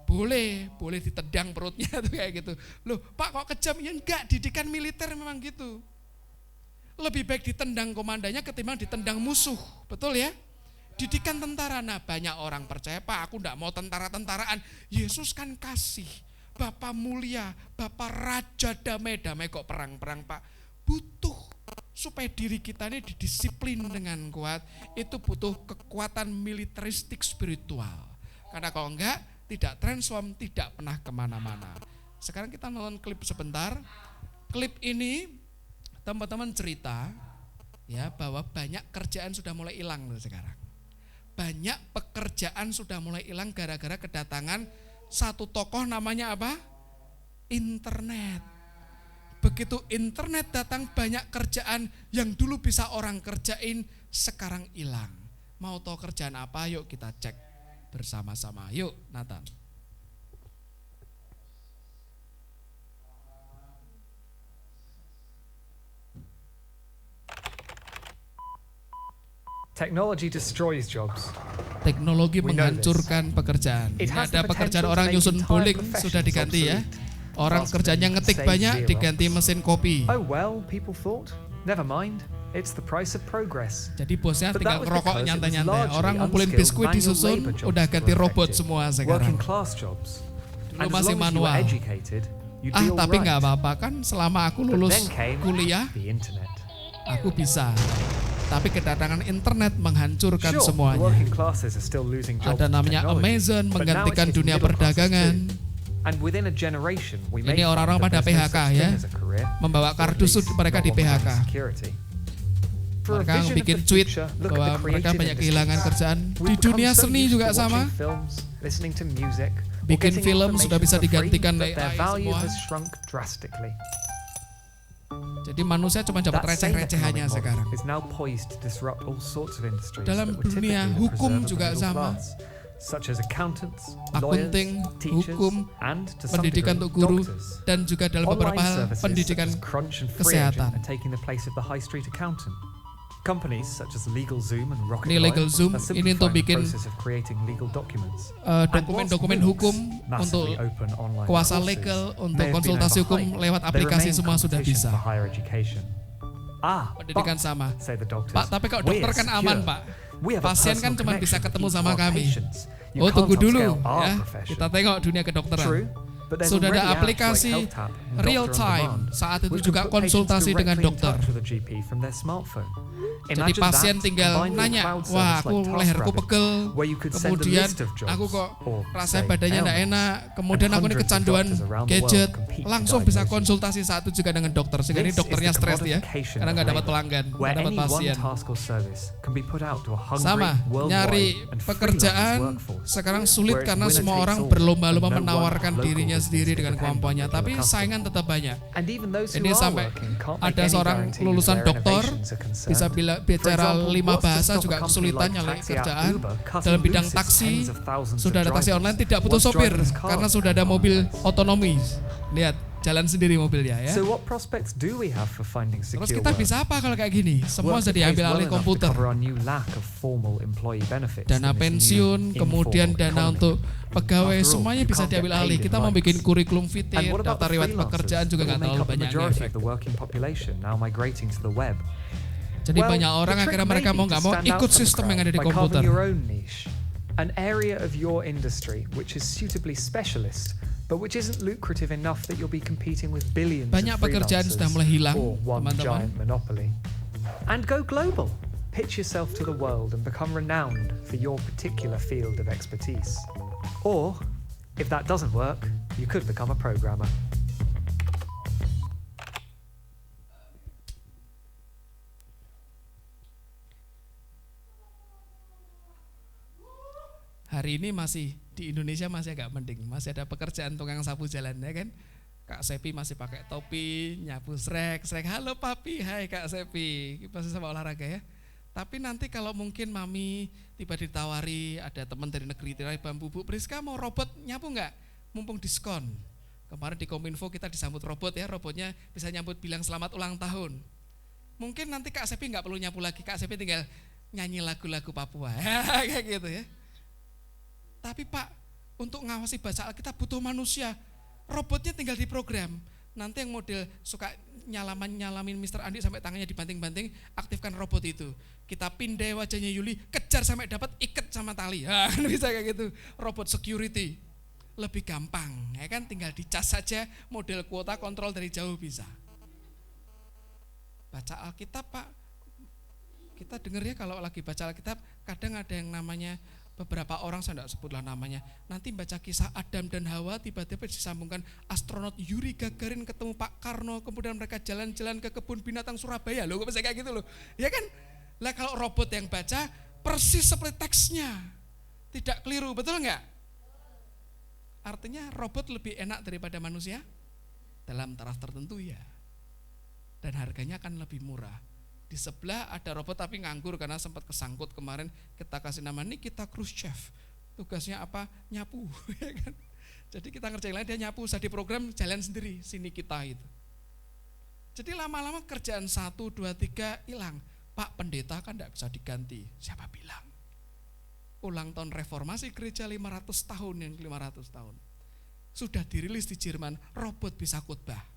Boleh ditendang perutnya tuh kayak gitu. Loh Pak kok kejam? Ya enggak, didikan militer memang gitu. Lebih baik ditendang komandannya ketimbang ditendang musuh, betul ya? Didikan tentara. Nah banyak orang percaya, Pak aku enggak mau tentara-tentaraan. Yesus kan kasih, Bapa mulia, Bapa raja damai kok perang-perang Pak. Butuh supaya diri kita ini didisiplin dengan kuat, itu butuh kekuatan militeristik spiritual. Karena kalau enggak, tidak transform, tidak pernah kemana-mana. Sekarang kita nonton klip sebentar. Klip ini teman-teman cerita ya bahwa banyak kerjaan sudah mulai hilang loh sekarang. Banyak pekerjaan sudah mulai hilang gara-gara kedatangan satu tokoh namanya apa? Internet. Begitu internet datang, banyak kerjaan yang dulu bisa orang kerjain sekarang hilang. Mau tahu kerjaan apa? Yuk kita cek bersama-sama. Yuk Nathan. Technology destroys jobs. Teknologi We know menghancurkan pekerjaan. It Ini has ada the pekerjaan potential to orang make nyusun entire bowling professions sudah diganti ya. obsolete. Orang Faster kerjanya than ngetik save banyak zero. diganti mesin kopi. Oh well, people thought. Never mind. It's the price of progress. Jadi bosnya But tinggal that was ngerokok because it was nyantai-nyantai. largely Orang ngumpulin unskilled biskuit manual disusun, labor jobs udah that ganti were robot affected. semua Working sekarang. class jobs. Dulu And as masih long as you were manual. educated, you'd be all Tapi nggak right. apa-apa kan selama aku But lulus then came kuliah, the internet. aku bisa. Tapi kedatangan internet menghancurkan Sure, the semuanya. working classes are still losing jobs Ada to namanya technology, Amazon but now menggantikan it's hitting dunia middle classes perdagangan. too. And within a generation, we may Ini find orang-orang that pada there's no PHK such ya. thing as a career, Membawa or at kardus least mereka not di one with PHK. security. For a Mereka vision of bikin the tweet future, look at bahwa the mereka creative banyak kehilangan industries. kerjaan. We've Di become dunia so seni used juga to sama. watching films, listening to music, or Bikin getting film information sudah bisa for free, digantikan but dari their AI value semua. has shrunk drastically. Jadi manusia cuma dapat That same receh-recehannya economic sekarang. model is now poised to disrupt all sorts of industries Dalam that were dunia typically the hukum preserve of the juga middle sama. class, such as accountants, Akunting, lawyers, teachers, hukum, and to some pendidikan degree, untuk guru, doctors. dan juga dalam beberapa Online hal services pendidikan such as Crunch and Free Agent kesehatan. are taking the place of the high street accountant. Companies such as LegalZoom and Rocket Ini LegalZoom, are ini untuk simplifying bikin, the process of creating legal documents. And dokumen-dokumen whilst hukum MOOCs, untuk massively open online kuasa courses, legal, may untuk have been konsultasi hukum overhyped, lewat they aplikasi remain semua sudah competition bisa. for higher education. Pendidikan but, sama. say the doctors, Pak, tapi kalau we're dokter kan aman, secure. Pak. We have a Pasien kan personal cuma bisa connection ketemu with each sama of our kami. patients. You Oh, can't tunggu dulu upscale our ya. profession. Kita tengok dunia kedokteran. True, but there's Sudah ada already apps aplikasi like HealthTap and real Doctor on time. Demand, Saat itu which juga can put patients konsultasi dengan directly in dokter. touch with a GP from their smartphone. Jadi Imagine pasien that tinggal combined with nanya, cloud wah service aku like leherku TaskRabbit, pegel, where you could send a kemudian list of jobs aku kok or, rasanya say, badannya enggak ailments, enak, kemudian and aku ini hundreds of kecanduan doctors around the world gadget, compete to langsung bisa diagnose you. konsultasi saat itu juga dengan dokter, sehingga ini This is dokternya the stres ya, commodification karena of nggak dapat labor, pelanggan, where nggak dapat any one pasien. task or service can be put out to a hungry, Sama, nyari worldwide and freelance pekerjaan workforce. sekarang sulit where it's karena winner semua takes orang all, berlomba-lomba and no one menawarkan local dirinya business sendiri is dengan dependent kemampuannya, on tapi the customer. saingan tetap banyak. And even those who Ini are sampai working can't make ada any seorang guarantee that lulusan their doktor innovations are concerned. bisa For bicara example, 5 what's to bahasa stop a juga company kesulitan like nyari taxi app kerjaan. Uber cutting Dalam bidang loose taksi, tens of thousands sudah of ada taksi drivers online tidak butuh once sopir driverless cars karena sudah ada become mobil commonplace. otonomi. Lihat, jalan sendiri mobilnya ya. So what prospects do we have for finding secure Terus kita work? bisa apa kalau kayak gini? Semua Work sudah that pays diambil well alih enough to komputer. cover our new lack of formal employee benefits Dana in this new pensiun, kemudian informal dana economy. untuk pegawai, After all, semuanya you bisa can't get diambil paid alih. in Kita mau rights. bikin kurikulum And vitae, what about daftar the riwayat freelancers pekerjaan juga that nggak will make terlalu up the banyak majority efek. of the working population now migrating to the web? Jadi Well, banyak orang the trick akhirnya may mereka be mau to nggak mau stand out ikut from the sistem yang crowd ada di by komputer. carving your own niche, an area of your industry which is suitably specialist, but which isn't lucrative enough that you'll be competing with billions Banyak of pekerjaan sudah mulai freelancers hilang, or one teman-teman. giant monopoly. And go global. Pitch yourself to the world and become renowned for your particular field of expertise. Or, if that doesn't work, you could become a programmer. Hari ini masih di Indonesia masih agak mending, masih ada pekerjaan tukang sapu jalan ya kan. Kak Sepi masih pakai topi, nyapu srek, halo papi, hai Kak Sepi, masih sama olahraga ya. Tapi nanti kalau mungkin mami tiba ditawari, ada teman dari negeri tirai bambu, Bu Priska mau robot nyapu nggak? Mumpung diskon. Kemarin di Kominfo kita disambut robot ya, robotnya bisa nyambut bilang selamat ulang tahun. Mungkin nanti Kak Sepi nggak perlu nyapu lagi, Kak Sepi tinggal nyanyi lagu-lagu Papua, kayak gitu ya. Tapi Pak, untuk ngawasi baca Alkitab butuh manusia. Robotnya tinggal diprogram. Nanti yang model suka nyalamin Mr. Andi sampai tangannya dibanting-banting, aktifkan robot itu. Kita pindai wajahnya Yuli, kejar sampai dapat, ikat sama tali. Bisa kayak gitu. Robot security. Lebih gampang, ya kan? Tinggal dicas saja, model kuota kontrol dari jauh bisa. baca Alkitab Pak, kita dengar ya kalau lagi baca Alkitab kadang ada yang namanya beberapa orang, saya tidak sebutlah namanya, nanti baca kisah Adam dan Hawa tiba-tiba disambungkan astronot Yuri Gagarin ketemu Pak Karno, kemudian mereka jalan-jalan ke kebun binatang Surabaya loh, kok bisa kayak gitu loh, ya kan? Lah kalau robot yang baca persis seperti teksnya, tidak keliru, betul nggak? Artinya robot lebih enak daripada manusia dalam taraf tertentu ya, dan harganya akan lebih murah. Di sebelah ada robot tapi nganggur karena sempat kesangkut kemarin, kita kasih nama Nikita Khrushchev. Tugasnya apa? Nyapu, ya kan? Jadi kita ngerjain lain, dia nyapu, usah diprogram jalan sendiri sini kita itu. Jadi lama-lama kerjaan 1, 2, 3 hilang. Pak pendeta kan tidak bisa diganti. Siapa bilang? Ulang tahun reformasi gereja 500 tahun yang 500 tahun. Sudah dirilis di Jerman, robot bisa khotbah.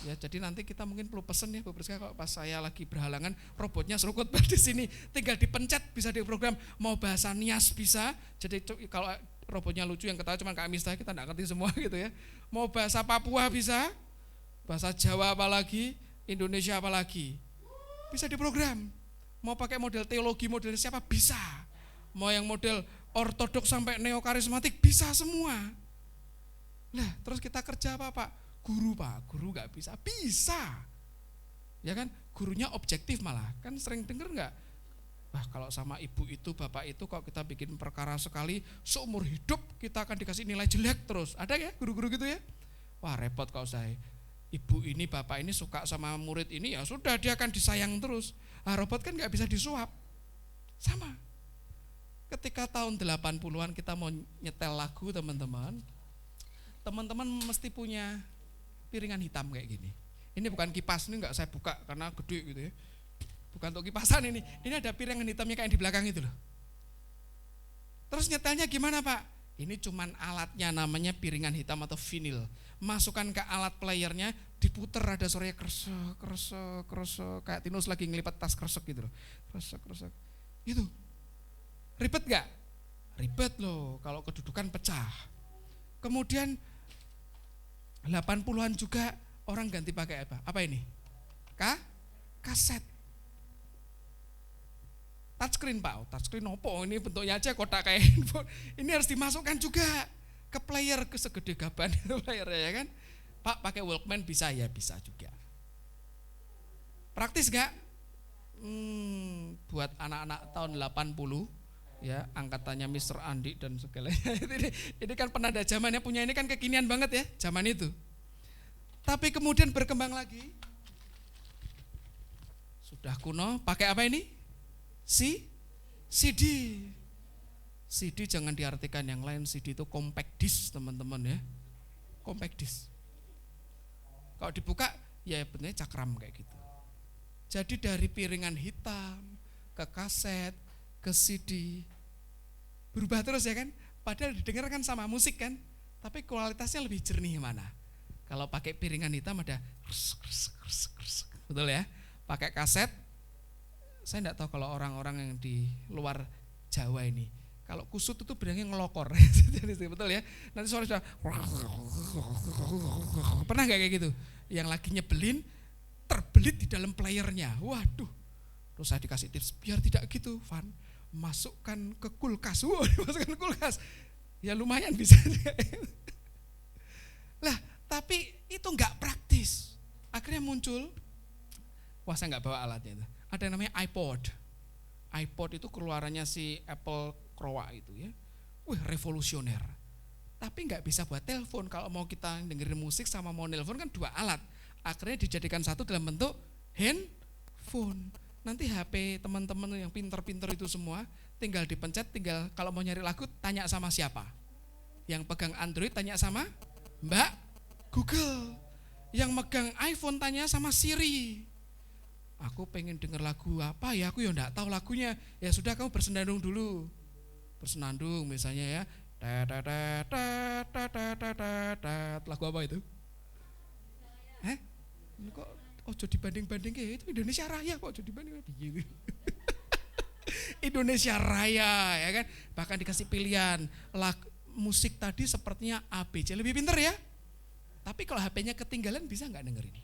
Ya, jadi nanti kita mungkin perlu pesen ya Bu Priska, kalau pas saya lagi berhalangan robotnya suruh khotbah di sini, tinggal dipencet bisa diprogram, mau bahasa Nias bisa. Jadi kalau robotnya lucu yang ketawa cuma Kak Mista, kita enggak ngerti semua gitu ya. Mau bahasa Papua bisa, bahasa Jawa apalagi, Indonesia apalagi. Bisa diprogram. Mau pakai model teologi, model siapa bisa. Mau yang model ortodoks sampai neokarismatik bisa semua. Nah, terus kita kerja apa Pak? Guru Pak, guru gak bisa, bisa. Ya kan, gurunya objektif malah, kan sering denger gak? Wah kalau sama ibu itu, bapak itu kalau kita bikin perkara sekali, seumur hidup kita akan dikasih nilai jelek terus. Ada ya guru-guru gitu ya? Wah repot kalau saya, ibu ini, bapak ini suka sama murid ini, ya sudah dia akan disayang terus. Nah, robot kan gak bisa disuap. Sama. Ketika tahun 80-an kita mau nyetel lagu teman-teman mesti punya piringan hitam kayak gini. Ini bukan kipas, ini enggak saya buka karena gede gitu ya. Bukan untuk kipasan ini. Ini ada piringan hitamnya kayak di belakang itu loh. Terus nyetelnya gimana Pak? Ini cuman alatnya namanya piringan hitam atau vinil. Masukkan ke alat playernya, diputer ada suaranya kresek, kresek, kresek. Kayak Tinus lagi ngelipat tas kresek gitu loh. Kresek, kresek. Itu. Ribet enggak? Ribet loh kalau kedudukan pecah. Kemudian 80-an juga orang ganti pakai apa? Apa ini? Kaset. Touchscreen Pak, touchscreen opo? Ini bentuknya aja kotak kayak handphone. Ini harus dimasukkan juga ke player, ke segede gaban itu playernya ya kan? Pak pakai Walkman bisa ya, bisa juga. Praktis gak? Buat anak-anak tahun 80 ya, angkatannya Mr. Andi dan segalanya. Ini kan penanda zamannya punya, ini kan kekinian banget ya zaman itu. Tapi kemudian berkembang lagi. Sudah kuno, pakai apa ini? CD. CD jangan diartikan yang lain, CD itu compact disc teman-teman ya. Compact disc. Kalau dibuka ya bentuknya cakram kayak gitu. Jadi dari piringan hitam ke kaset ke CD, berubah terus ya kan, padahal didengar kan sama musik kan, tapi kualitasnya lebih jernih mana? Kalau pakai piringan hitam ada betul ya, pakai kaset, saya enggak tahu kalau orang-orang yang di luar Jawa ini, kalau kusut itu bilangnya ngelokor, betul ya, nanti suara sudah, pernah nggak kayak gitu, yang lagi nyebelin, terbelit di dalam playernya, waduh, terus saya dikasih tips, biar tidak gitu Van, masukkan ke kulkas, masukkan ke kulkas, ya lumayan bisa. Lah, tapi itu nggak praktis. Akhirnya muncul, wah saya nggak bawa alatnya itu. Ada yang namanya iPod. iPod itu keluarannya si Apple Crowa itu ya, revolusioner. Tapi nggak bisa buat telepon. Kalau mau kita dengerin musik sama mau nelpon kan dua alat. Akhirnya dijadikan satu dalam bentuk handphone. Nanti HP teman-teman yang pinter-pinter itu semua tinggal dipencet, tinggal kalau mau nyari lagu tanya sama siapa. Yang pegang Android tanya sama Mbak Google. Yang megang iPhone tanya sama Siri. Aku pengen denger lagu apa ya, aku ya enggak tahu lagunya. Ya sudah kamu bersenandung dulu. Bersenandung misalnya ya. Lagu apa itu? Ini kok ojo dibanding-banding kayak itu Indonesia Raya kok ojo dibanding gitu. Indonesia Raya ya kan, bahkan dikasih pilihan musik tadi sepertinya ABC, lebih pinter ya. Tapi kalau HP-nya ketinggalan bisa nggak denger ini?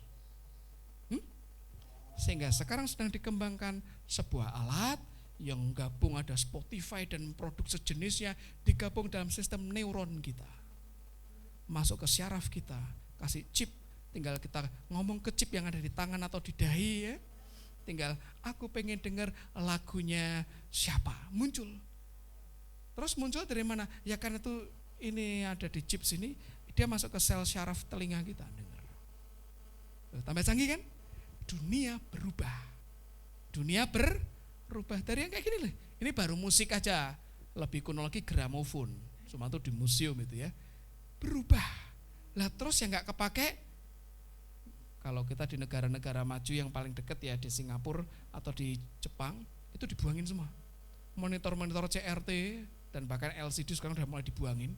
Sehingga sekarang sedang dikembangkan sebuah alat yang gabung ada Spotify dan produk sejenisnya digabung dalam sistem neuron kita. Masuk ke syaraf kita, kasih chip, tinggal kita ngomong ke chip yang ada di tangan atau di dahi ya. Tinggal aku pengen dengar lagunya siapa, muncul. Terus muncul dari mana? Ya karena itu ini ada di chip sini, dia masuk ke sel syaraf telinga kita dengar. Tambah canggih kan? Dunia berubah. Dunia berubah dari yang kayak gini loh. Ini baru musik aja, lebih kuno lagi gramofon. Cuma itu di museum itu ya. Berubah. Lah terus yang nggak kepake, kalau kita di negara-negara maju yang paling deket ya di Singapura atau di Jepang, itu dibuangin semua. Monitor-monitor CRT dan bahkan LCD sekarang udah mulai dibuangin.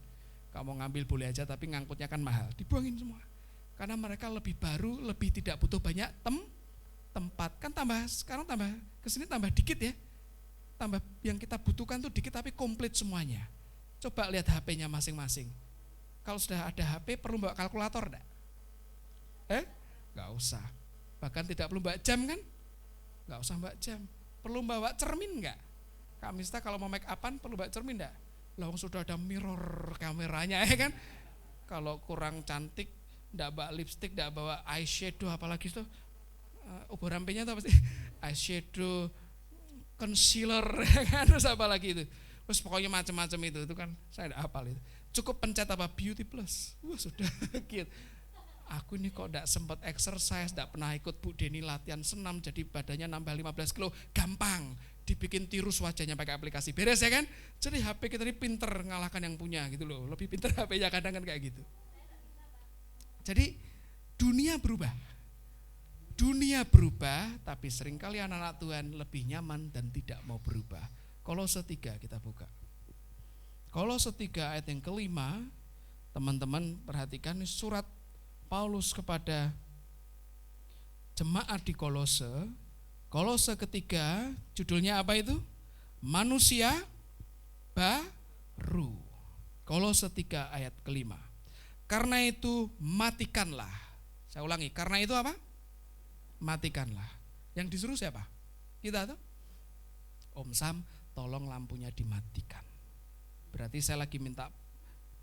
Kamu ngambil boleh aja tapi ngangkutnya kan mahal, dibuangin semua. Karena mereka lebih baru, lebih tidak butuh banyak tempat. Kan sekarang tambah kesini tambah dikit ya. Tambah yang kita butuhkan tuh dikit tapi komplit semuanya. Coba lihat HP-nya masing-masing. Kalau sudah ada HP perlu bawa kalkulator enggak? Enggak usah. Bahkan tidak perlu bawa jam kan? Enggak usah bawa jam. Perlu bawa cermin enggak? Kak Mista kalau mau make upan perlu bawa cermin enggak? Lah sudah ada mirror kameranya ya kan? Kalau kurang cantik enggak bawa lipstick, enggak bawa eyeshadow apalagi itu ubah rampenya itu apa sih? Eyeshadow, concealer kan terus apa lagi itu? Terus pokoknya macam-macam itu kan saya enggak hafal itu. Cukup pencet apa Beauty Plus. Wah sudah gitu. Aku ini kok enggak sempat exercise, enggak pernah ikut Bu Deni latihan senam jadi badannya nambah 15 kilo, gampang. Dibikin tirus wajahnya pakai aplikasi. Beres ya kan? Jadi HP kita ini pinter ngalahkan yang punya gitu loh. Lebih pinter HP-nya kadang kan kayak gitu. Jadi dunia berubah. Dunia berubah, tapi seringkali anak-anak Tuhan lebih nyaman dan tidak mau berubah. Kolose 3 kita buka. Kolose 3 ayat yang kelima, teman-teman perhatikan ini surat Paulus kepada jemaat di Kolose. Kolose ketiga, judulnya apa itu? Manusia baru. Kolose 3 ayat kelima. Karena itu matikanlah. Saya ulangi, karena itu apa? Matikanlah. Yang disuruh siapa? Kita tuh? Om Sam, tolong lampunya dimatikan. Berarti saya lagi minta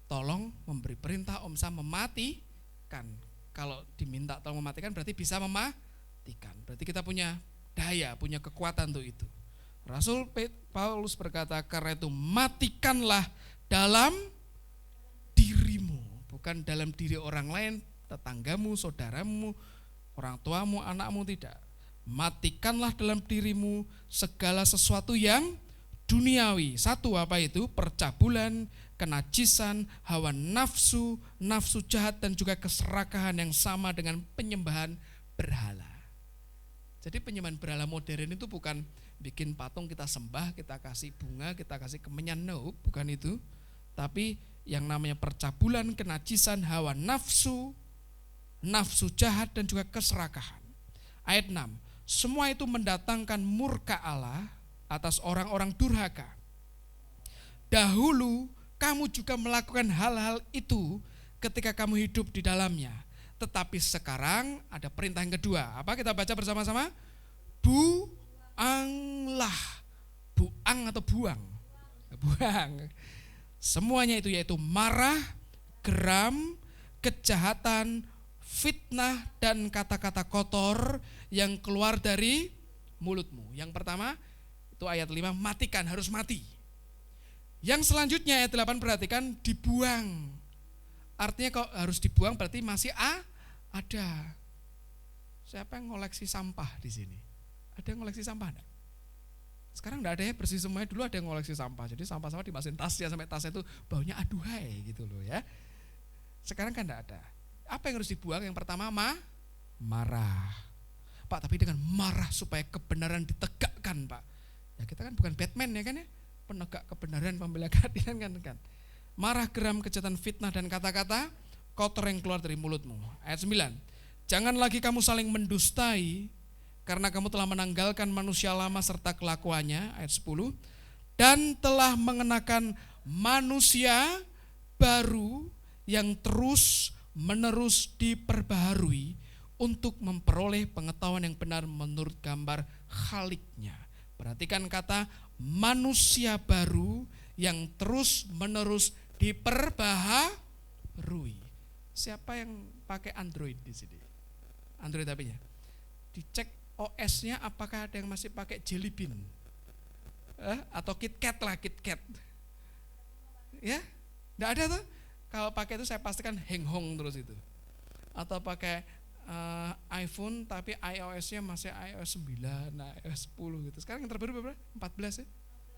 tolong memberi perintah Om Sam mematikan. Kalau diminta tolong mematikan berarti bisa mematikan. Berarti kita punya daya, punya kekuatan untuk itu. Rasul Paulus berkata, karena itu matikanlah dalam dirimu, bukan dalam diri orang lain, tetanggamu, saudaramu, orang tuamu, anakmu, tidak. Matikanlah dalam dirimu segala sesuatu yang duniawi. Satu apa itu? Percabulan, kenajisan, hawa nafsu, nafsu jahat dan juga keserakahan yang sama dengan penyembahan berhala. Jadi penyembahan berhala modern itu bukan bikin patung kita sembah, kita kasih bunga, kita kasih kemenyan, no, bukan itu. Tapi yang namanya percabulan, kenajisan, hawa nafsu, nafsu jahat dan juga keserakahan. Ayat 6, semua itu mendatangkan murka Allah atas orang-orang durhaka. Dahulu kamu juga melakukan hal-hal itu ketika kamu hidup di dalamnya. Tetapi sekarang ada perintah yang kedua. Apa kita baca bersama-sama? Buanglah. Buang atau buang? Buang. Semuanya itu yaitu marah, geram, kejahatan, fitnah dan kata-kata kotor yang keluar dari mulutmu. Yang pertama itu ayat 5, matikan, harus mati. Yang selanjutnya ayat 8 perhatikan, dibuang. Artinya kalau harus dibuang berarti masih ada. Siapa yang ngoleksi sampah di sini? Ada yang ngoleksi sampah enggak? Sekarang enggak ada ya, bersih semuanya. Dulu ada yang ngoleksi sampah. Jadi sampah-sampah dimasukin tasnya sampai tasnya itu baunya aduhai gitu loh ya. Sekarang kan enggak ada. Apa yang harus dibuang? Yang pertama marah. Pak, tapi dengan marah supaya kebenaran ditegakkan, Pak. Ya kita kan bukan Batman ya kan ya. Penegak kebenaran, pembela keadilan kan. Marah, geram, kejahatan, fitnah dan kata-kata kotor yang keluar dari mulutmu. Ayat 9. Jangan lagi kamu saling mendustai karena kamu telah menanggalkan manusia lama serta kelakuannya. Ayat 10. Dan telah mengenakan manusia baru yang terus menerus diperbaharui untuk memperoleh pengetahuan yang benar menurut gambar Khaliknya. Perhatikan kata manusia baru yang terus menerus diperbaharui. Siapa yang pakai Android di sini? Android HP-nya. Dicek OS-nya apakah ada yang masih pakai Jelly Bean? Atau KitKat lah, KitKat. Ya? Enggak ada tuh. Kalau pakai itu saya pastikan hang-hong terus itu. Atau pakai iPhone tapi iOS-nya masih iOS 9, iOS 10 gitu. Sekarang yang terbaru berapa? 14 ya?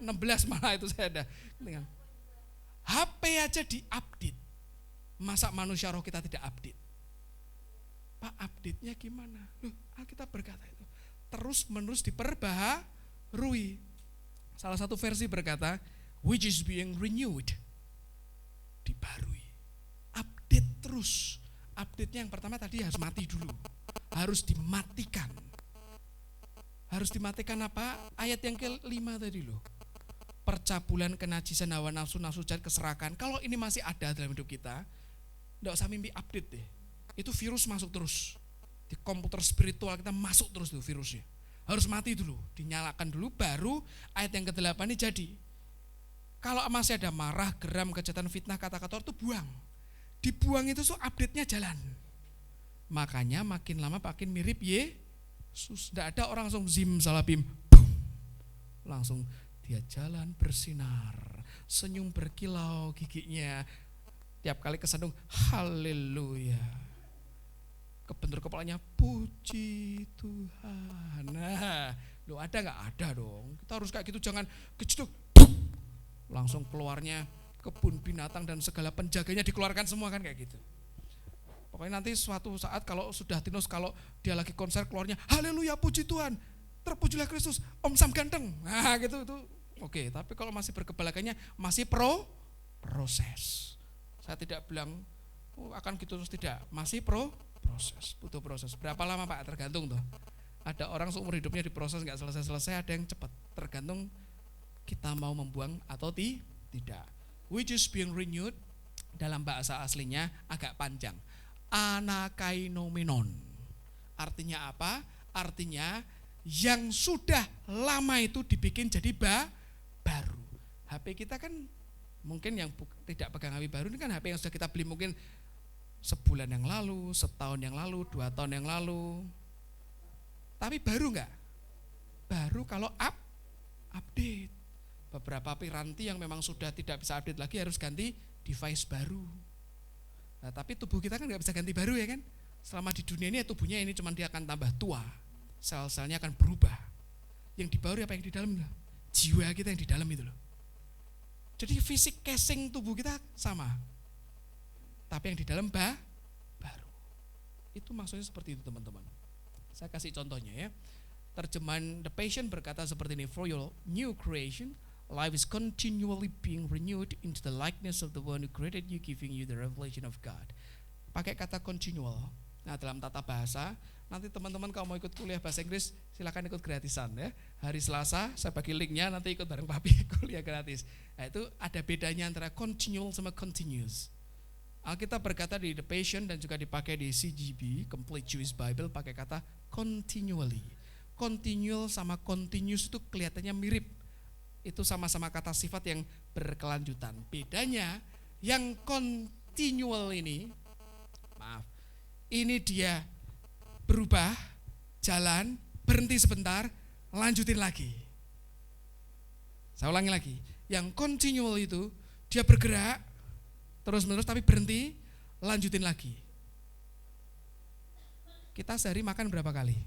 16 malah itu saya ada. HP aja di-update. Masa manusia roh kita tidak update? Pak, update-nya gimana? Loh, Alkitab berkata itu terus menerus diperbaharui. Salah satu versi berkata, which is being renewed. Dibarui. Update terus. Update-nya yang pertama tadi harus mati dulu. Harus dimatikan. Harus dimatikan apa? Ayat yang ke-5 tadi loh. Percabulan, kenajisan, hawa nafsu, nafsu jahat, keserakan. Kalau ini masih ada dalam hidup kita, enggak usah mimpi update deh. Itu virus masuk terus. Di komputer spiritual kita masuk terus tuh virusnya. Harus mati dulu, dinyalakan dulu, baru ayat yang ke-8 ini jadi. Kalau masih ada marah, geram, kejahatan, fitnah, kata-kata itu buang. Dibuang itu so update-nya jalan. Makanya makin lama makin mirip Yesus. Tidak ada orang langsung zim salabim, boom. Langsung dia jalan bersinar, senyum berkilau giginya. Tiap kali kesandung, haleluya. Kebentur kepalanya, puji Tuhan. Nah, lo ada nggak? Ada dong. Kita harus kayak gitu, jangan kejeduk. Langsung keluarnya kebun binatang dan segala penjaganya dikeluarkan semua kan kayak gitu. Pokoknya nanti suatu saat kalau sudah Tinus, kalau dia lagi konser keluarnya, haleluya puji Tuhan, terpujilah Kristus, Om Sam ganteng. Nah gitu itu. Oke, tapi kalau masih berkebalikannya masih proses. Saya tidak bilang akan gitu terus, tidak. Masih proses, butuh proses. Berapa lama Pak? Tergantung tuh. Ada orang seumur hidupnya diproses nggak selesai-selesai, ada yang cepat. Tergantung kita mau membuang atau tidak. Which is being renewed dalam bahasa aslinya agak panjang. Anakainomenon. Artinya apa? Artinya yang sudah lama itu dibikin jadi baru. HP kita kan mungkin yang tidak pegang HP baru ini kan HP yang sudah kita beli mungkin sebulan yang lalu, setahun yang lalu, 2 tahun yang lalu. Tapi baru enggak? Baru kalau update. Beberapa piranti yang memang sudah tidak bisa update lagi harus ganti device baru. Nah, tapi tubuh kita kan enggak bisa ganti baru ya kan? Selama di dunia ini tubuhnya ini cuma dia akan tambah tua. Sel-selnya akan berubah. Yang di bawah apa yang di dalam itu? Jiwa kita yang di dalam itu loh. Jadi fisik casing tubuh kita sama. Tapi yang di dalam baru. Itu maksudnya seperti itu teman-teman. Saya kasih contohnya ya. Terjemahan The Passion berkata seperti ini, for your new creation, life is continually being renewed into the likeness of the one who created you, giving you the revelation of God. Pakai kata continual. Nah dalam tata bahasa, nanti teman-teman kalau mau ikut kuliah bahasa Inggris, silakan ikut gratisan ya. Hari Selasa saya bagi linknya, nanti ikut bareng Papi kuliah gratis. Nah itu ada bedanya antara continual sama continuous. Alkitab berkata di The Passion dan juga dipakai di CGB, Complete Jewish Bible, pakai kata continually. Continual sama continuous itu kelihatannya mirip. Itu sama-sama kata sifat yang berkelanjutan. Bedanya yang continual ini, ini dia berubah, jalan, berhenti sebentar, lanjutin lagi. Saya ulangi lagi, yang continual itu dia bergerak terus-menerus tapi berhenti, lanjutin lagi. Kita sehari makan berapa kali?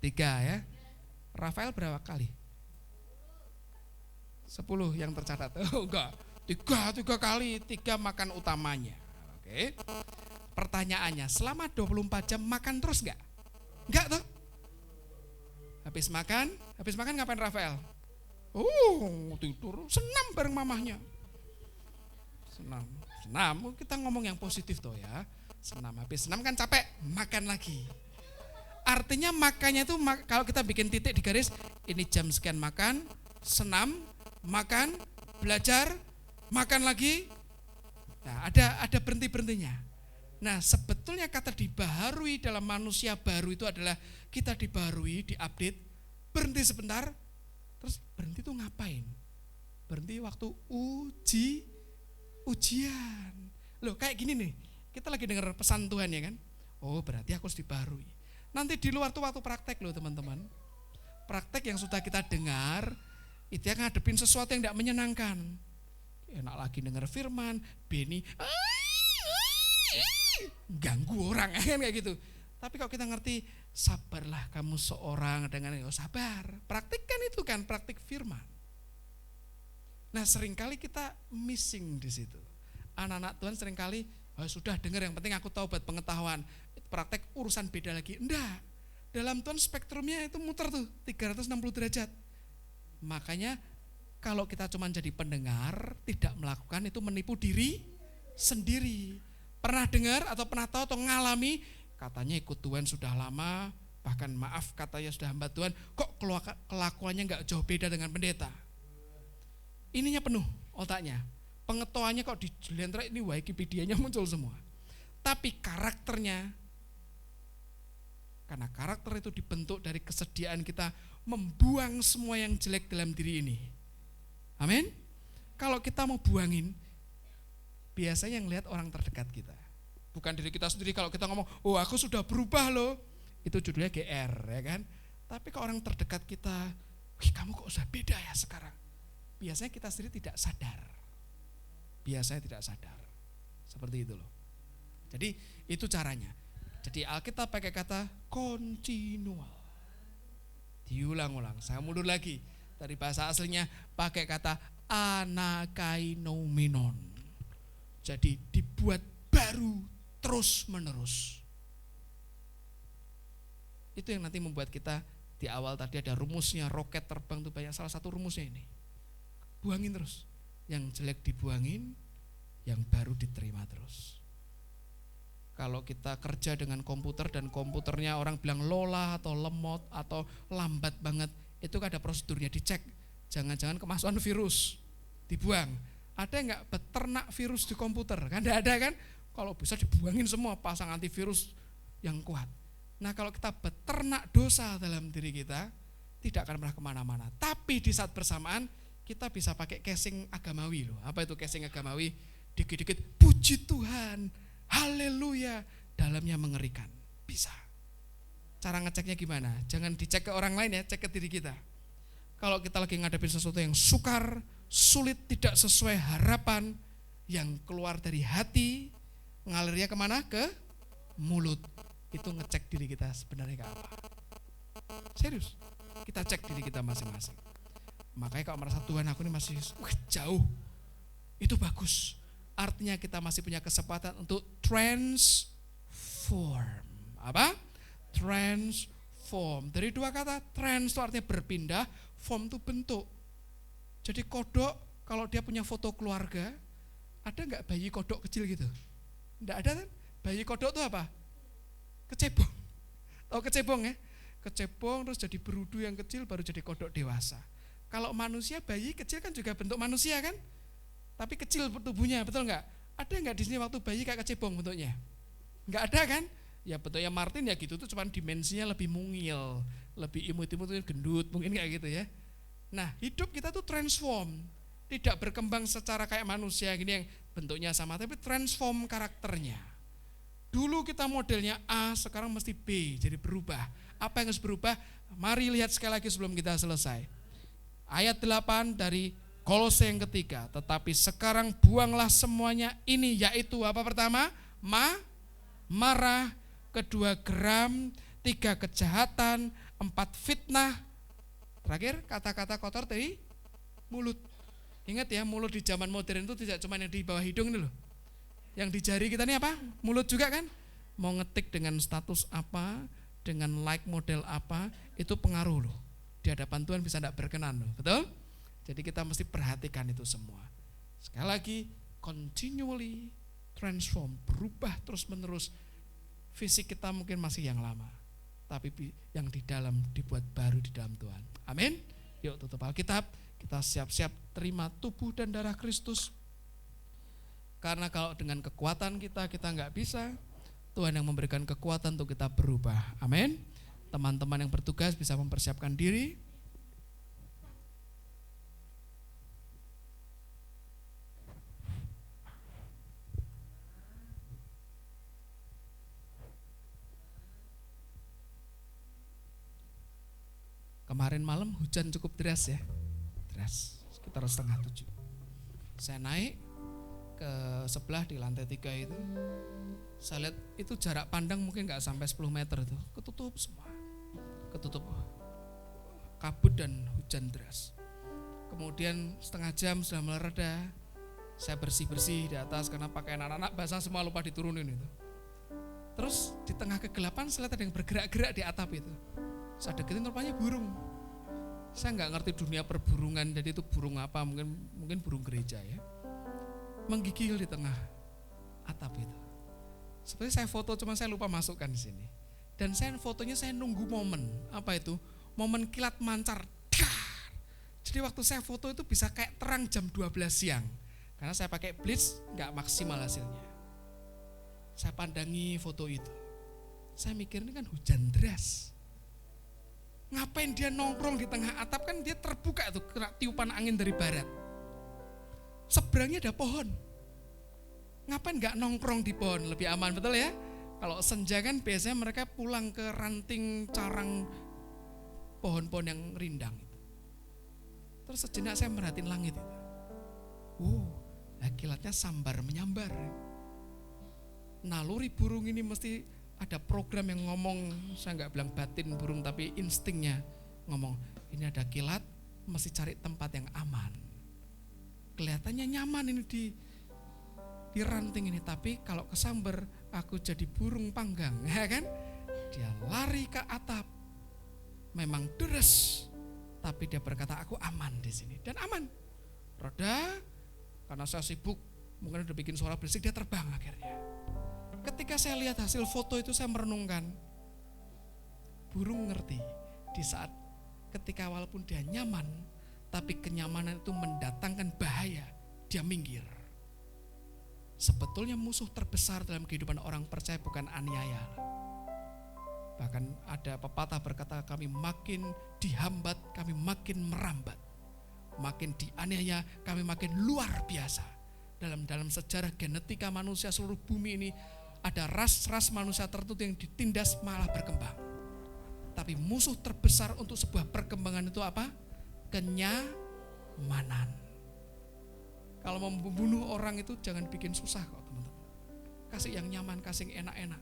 3 ya. Rafael berapa kali? 10 yang tercatat. Oh enggak, 3 kali, 3 makan utamanya. Oke. Pertanyaannya, selama 24 jam makan terus enggak? Enggak tuh. Habis makan ngapain Rafael? Tidur, senam bareng mamahnya. Senam, kita ngomong yang positif tuh ya. Senam, habis senam kan capek, makan lagi. Artinya makannya itu kalau kita bikin titik di garis, ini jam sekian makan, senam, makan, belajar, makan lagi. Nah, ada berhenti-berhentinya. Nah, sebetulnya kata dibaharui dalam manusia baru itu adalah kita dibaharui, diupdate, berhenti sebentar, terus berhenti itu ngapain? Berhenti waktu ujian. Loh, kayak gini nih, kita lagi dengar pesan Tuhan ya kan? Oh, berarti aku harus dibaharui. Nanti di luar tuh waktu praktek loh teman-teman. Praktek yang sudah kita dengar, itu yang ngadepin sesuatu yang tidak menyenangkan. Enak lagi dengar firman, Beni, ganggu orang kan kayak gitu. Tapi kalau kita ngerti, sabarlah kamu seorang dengan sabar. Praktikkan itu kan, praktik firman. Nah, seringkali kita missing di situ. Anak-anak Tuhan seringkali sudah dengar, yang penting aku tahu buat pengetahuan. Praktek urusan beda lagi. Enggak. Dalam Tuhan spektrumnya itu muter tuh 360 derajat. Makanya kalau kita cuma jadi pendengar, tidak melakukan, itu menipu diri sendiri. Pernah dengar atau pernah tahu atau ngalami, katanya ikut Tuhan sudah lama, bahkan maaf katanya sudah hamba Tuhan, kok kelakuannya enggak jauh beda dengan pendeta. Ininya penuh otaknya, pengetahuannya kok di Jelendra ini Wikipedia-nya muncul semua. Tapi karakternya, karena karakter itu dibentuk dari kesediaan kita membuang semua yang jelek dalam diri ini. Amin. Kalau kita mau buangin, biasanya yang lihat orang terdekat kita, bukan diri kita sendiri. Kalau kita ngomong, oh aku sudah berubah loh, itu judulnya GR ya kan. Tapi kalau orang terdekat kita, wih kamu kok sudah beda ya sekarang, biasanya kita sendiri tidak sadar. Biasanya tidak sadar. Seperti itu loh. Jadi itu caranya. Jadi Alkitab pakai kata continual. Diulang-ulang. Saya mundur lagi. Dari bahasa aslinya pakai kata anakainominon. Jadi dibuat baru terus menerus. Itu yang nanti membuat kita, di awal tadi ada rumusnya, roket terbang itu banyak, salah satu rumusnya ini. Buangin terus. Yang jelek dibuangin, yang baru diterima terus. Kalau kita kerja dengan komputer dan komputernya orang bilang lola atau lemot atau lambat banget, itu kan ada prosedurnya, dicek. Jangan-jangan kemasukan virus, dibuang. Ada enggak beternak virus di komputer? Kan enggak ada kan? Kalau bisa dibuangin semua, pasang antivirus yang kuat. Nah kalau kita beternak dosa dalam diri kita, tidak akan pernah kemana-mana. Tapi di saat bersamaan, kita bisa pakai casing agamawi loh. Apa itu casing agamawi? Dikit-dikit puji Tuhan, haleluya, dalamnya mengerikan. Bisa. Cara ngeceknya gimana? Jangan dicek ke orang lain ya, cek ke diri kita. Kalau kita lagi ngadepin sesuatu yang sukar, sulit, tidak sesuai harapan, yang keluar dari hati, ngalirnya kemana? Ke mulut. Itu ngecek diri kita sebenarnya ke apa. Serius, kita cek diri kita masing-masing. Makanya kalau merasa Tuhan aku ini masih jauh, itu bagus. Artinya kita masih punya kesempatan untuk transform. Apa? Transform. Dari dua kata, trans itu artinya berpindah, form itu bentuk. Jadi kodok, kalau dia punya foto keluarga, ada enggak bayi kodok kecil gitu? Enggak ada kan? Bayi kodok itu apa? Kecebong. Tahu kecebong ya? Kecebong terus jadi berudu yang kecil baru jadi kodok dewasa. Kalau manusia, bayi kecil kan juga bentuk manusia kan? Tapi kecil tubuhnya, betul enggak? Ada enggak di sini waktu bayi kayak kecebong bentuknya? Enggak ada kan? Ya bentuknya Martin ya gitu tuh, cuman dimensinya lebih mungil, lebih imut-imut, gendut, mungkin kayak gitu ya. Nah, hidup kita tuh transform. Tidak berkembang secara kayak manusia gini yang bentuknya sama, tapi transform karakternya. Dulu kita modelnya A, sekarang mesti B, jadi berubah. Apa yang harus berubah? Mari lihat sekali lagi sebelum kita selesai. Ayat 8 dari Kolose yang ketiga, tetapi sekarang buanglah semuanya ini, yaitu apa pertama? Marah, kedua geram, 3 kejahatan, 4 fitnah, terakhir kata-kata kotor dari mulut. Ingat ya, mulut di zaman modern itu tidak cuma yang di bawah hidung ini loh. Yang di jari kita ini apa? Mulut juga kan? Mau ngetik dengan status apa, dengan like model apa, itu pengaruh loh. Di hadapan Tuhan bisa tidak berkenan loh, betul? Jadi kita mesti perhatikan itu semua. Sekali lagi, continually transform, berubah terus menerus. Fisik kita mungkin masih yang lama, tapi yang di dalam dibuat baru di dalam Tuhan. Amin. Yuk tutup Alkitab, kita siap-siap terima tubuh dan darah Kristus. Karena kalau dengan kekuatan kita nggak bisa, Tuhan yang memberikan kekuatan untuk kita berubah. Amin. Teman-teman yang bertugas bisa mempersiapkan diri. Kemarin malam hujan cukup deras ya. Deras, sekitar 6:30. Saya naik ke sebelah di lantai 3 itu. Saya lihat itu jarak pandang mungkin gak sampai 10 meter itu. Ketutup semua. Ketutup kabut dan hujan deras. Kemudian setengah jam sudah mulai reda. Saya bersih-bersih di atas karena pakaian anak-anak basah semua, lupa diturunin itu. Terus di tengah kegelapan saya lihat ada yang bergerak-gerak di atap itu. Saya deketin, rupanya burung. Saya nggak ngerti dunia perburungan, jadi itu burung apa, mungkin burung gereja ya. Menggigil di tengah atap itu. Seperti saya foto, cuma saya lupa masukkan di sini. Dan fotonya saya nunggu momen, apa itu? Momen kilat mancar. Jadi waktu saya foto itu bisa kayak terang jam 12 siang. Karena saya pakai blitz, nggak maksimal hasilnya. Saya pandangi foto itu. Saya mikir ini kan hujan deras. Ngapain dia nongkrong di tengah atap, kan dia terbuka tuh, kena tiupan angin dari barat. Seberangnya ada pohon. Ngapain nggak nongkrong di pohon, lebih aman, betul ya? Kalau senja kan biasanya mereka pulang ke ranting carang pohon-pohon yang rindang itu. Terus sejenak saya merhatiin langit itu. Kilatnya sambar menyambar. Naluri burung ini mesti ada program yang ngomong, saya nggak bilang batin burung tapi instingnya ngomong, ini ada kilat, mesti cari tempat yang aman. Kelihatannya nyaman ini di ranting ini, tapi kalau kesambar aku jadi burung panggang, ya kan? Dia lari ke atap, memang deres, tapi dia berkata aku aman di sini dan aman. Roda, karena saya sibuk, mungkin udah bikin suara berisik, dia terbang akhirnya. Ketika saya lihat hasil foto itu saya merenungkan, burung ngerti di saat ketika walaupun dia nyaman, tapi kenyamanan itu mendatangkan bahaya, dia minggir. Sebetulnya musuh terbesar dalam kehidupan orang percaya bukan aniaya. Bahkan ada pepatah berkata, kami makin dihambat, kami makin merambat. Makin dianiaya, kami makin luar biasa. Dalam sejarah genetika manusia seluruh bumi ini, ada ras-ras manusia tertentu yang ditindas malah berkembang. Tapi musuh terbesar untuk sebuah perkembangan itu apa? Kenyamanan. Kalau mau membunuh orang itu jangan bikin susah kok teman-teman. Kasih yang nyaman, kasih yang enak-enak.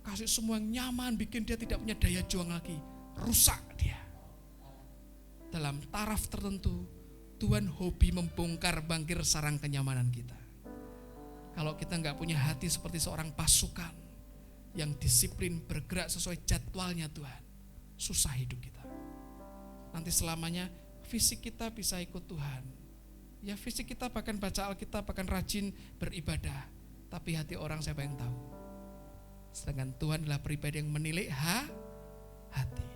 Kasih semua yang nyaman, bikin dia tidak punya daya juang lagi. Rusak dia. Dalam taraf tertentu, Tuhan hobi membongkar bangkir sarang kenyamanan kita. Kalau kita nggak punya hati seperti seorang pasukan yang disiplin bergerak sesuai jadwalnya Tuhan, susah hidup kita. Nanti selamanya fisik kita bisa ikut Tuhan. Ya fisik kita bahkan baca Alkitab, bahkan rajin beribadah. Tapi hati orang siapa yang tahu? Sedangkan Tuhan adalah pribadi yang menilai hati.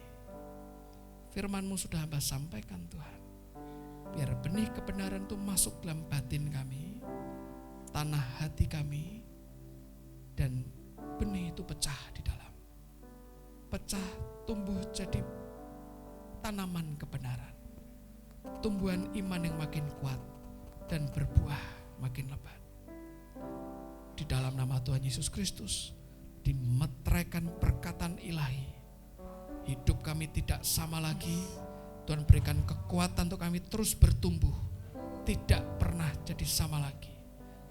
Firman-Mu sudah hamba sampaikan Tuhan. Biar benih kebenaran itu masuk dalam batin kami, tanah hati kami, dan benih itu pecah di dalam. Pecah, tumbuh jadi tanaman kebenaran. Tumbuhan iman yang makin kuat dan berbuah makin lebat. Di dalam nama Tuhan Yesus Kristus, dimeteraikan perkataan ilahi. Hidup kami tidak sama lagi. Tuhan berikan kekuatan untuk kami terus bertumbuh. Tidak pernah jadi sama lagi.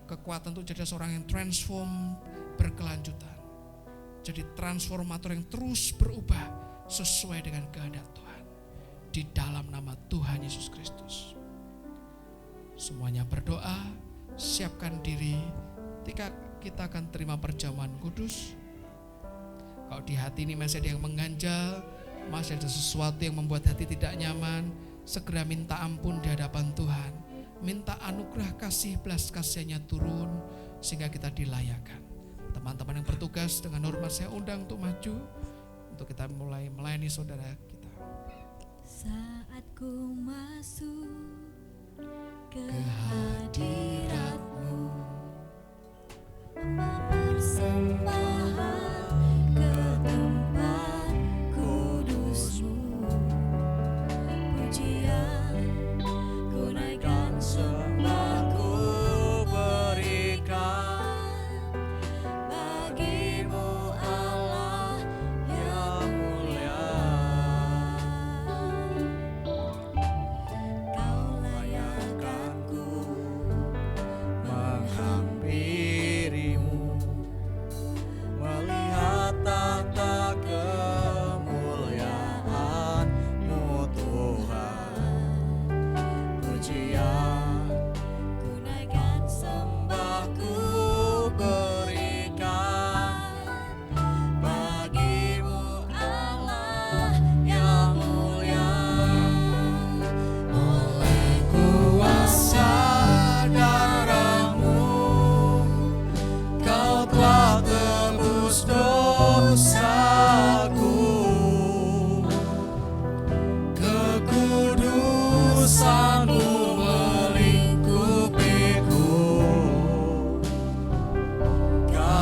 Kekuatan untuk jadi seorang yang transform berkelanjutan. Jadi transformator yang terus berubah sesuai dengan kehendak Tuhan. Di dalam nama Tuhan Yesus Kristus. Semuanya berdoa, siapkan diri. Ketika kita akan terima perjamuan kudus. Kalau di hati ini masih ada yang mengganjal, masih ada sesuatu yang membuat hati tidak nyaman, segera minta ampun di hadapan Tuhan. Minta anugerah kasih belas kasih-Nya turun sehingga kita dilayakan. Teman-teman yang bertugas dengan hormat saya undang untuk maju untuk kita mulai melayani saudara kita. Saat ku masuk ke hadirat-Mu, mempersembahkan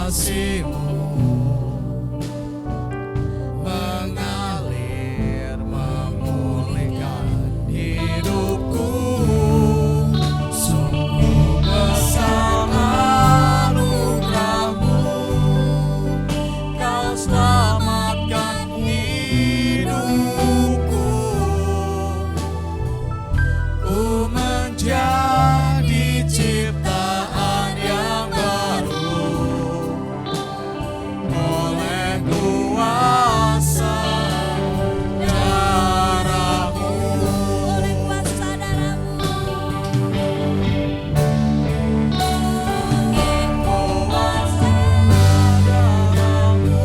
kasih-Mu mengalir memulihkan hidupku. Sungguh besar anugerah-Mu, Kau selamatkan hidupku. Ku menjadi ciptaan yang baru oleh kuasa darah-Mu. Oleh kuasa darah-Mu. Kuasa darah-Mu.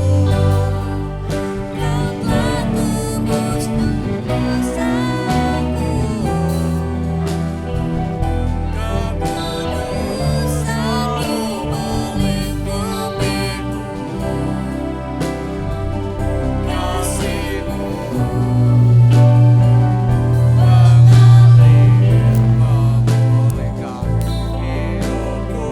Kau telah tebus dosaku. Dosaku melingkupiku. Kasih-Mu mengalir memulihkan hidupku.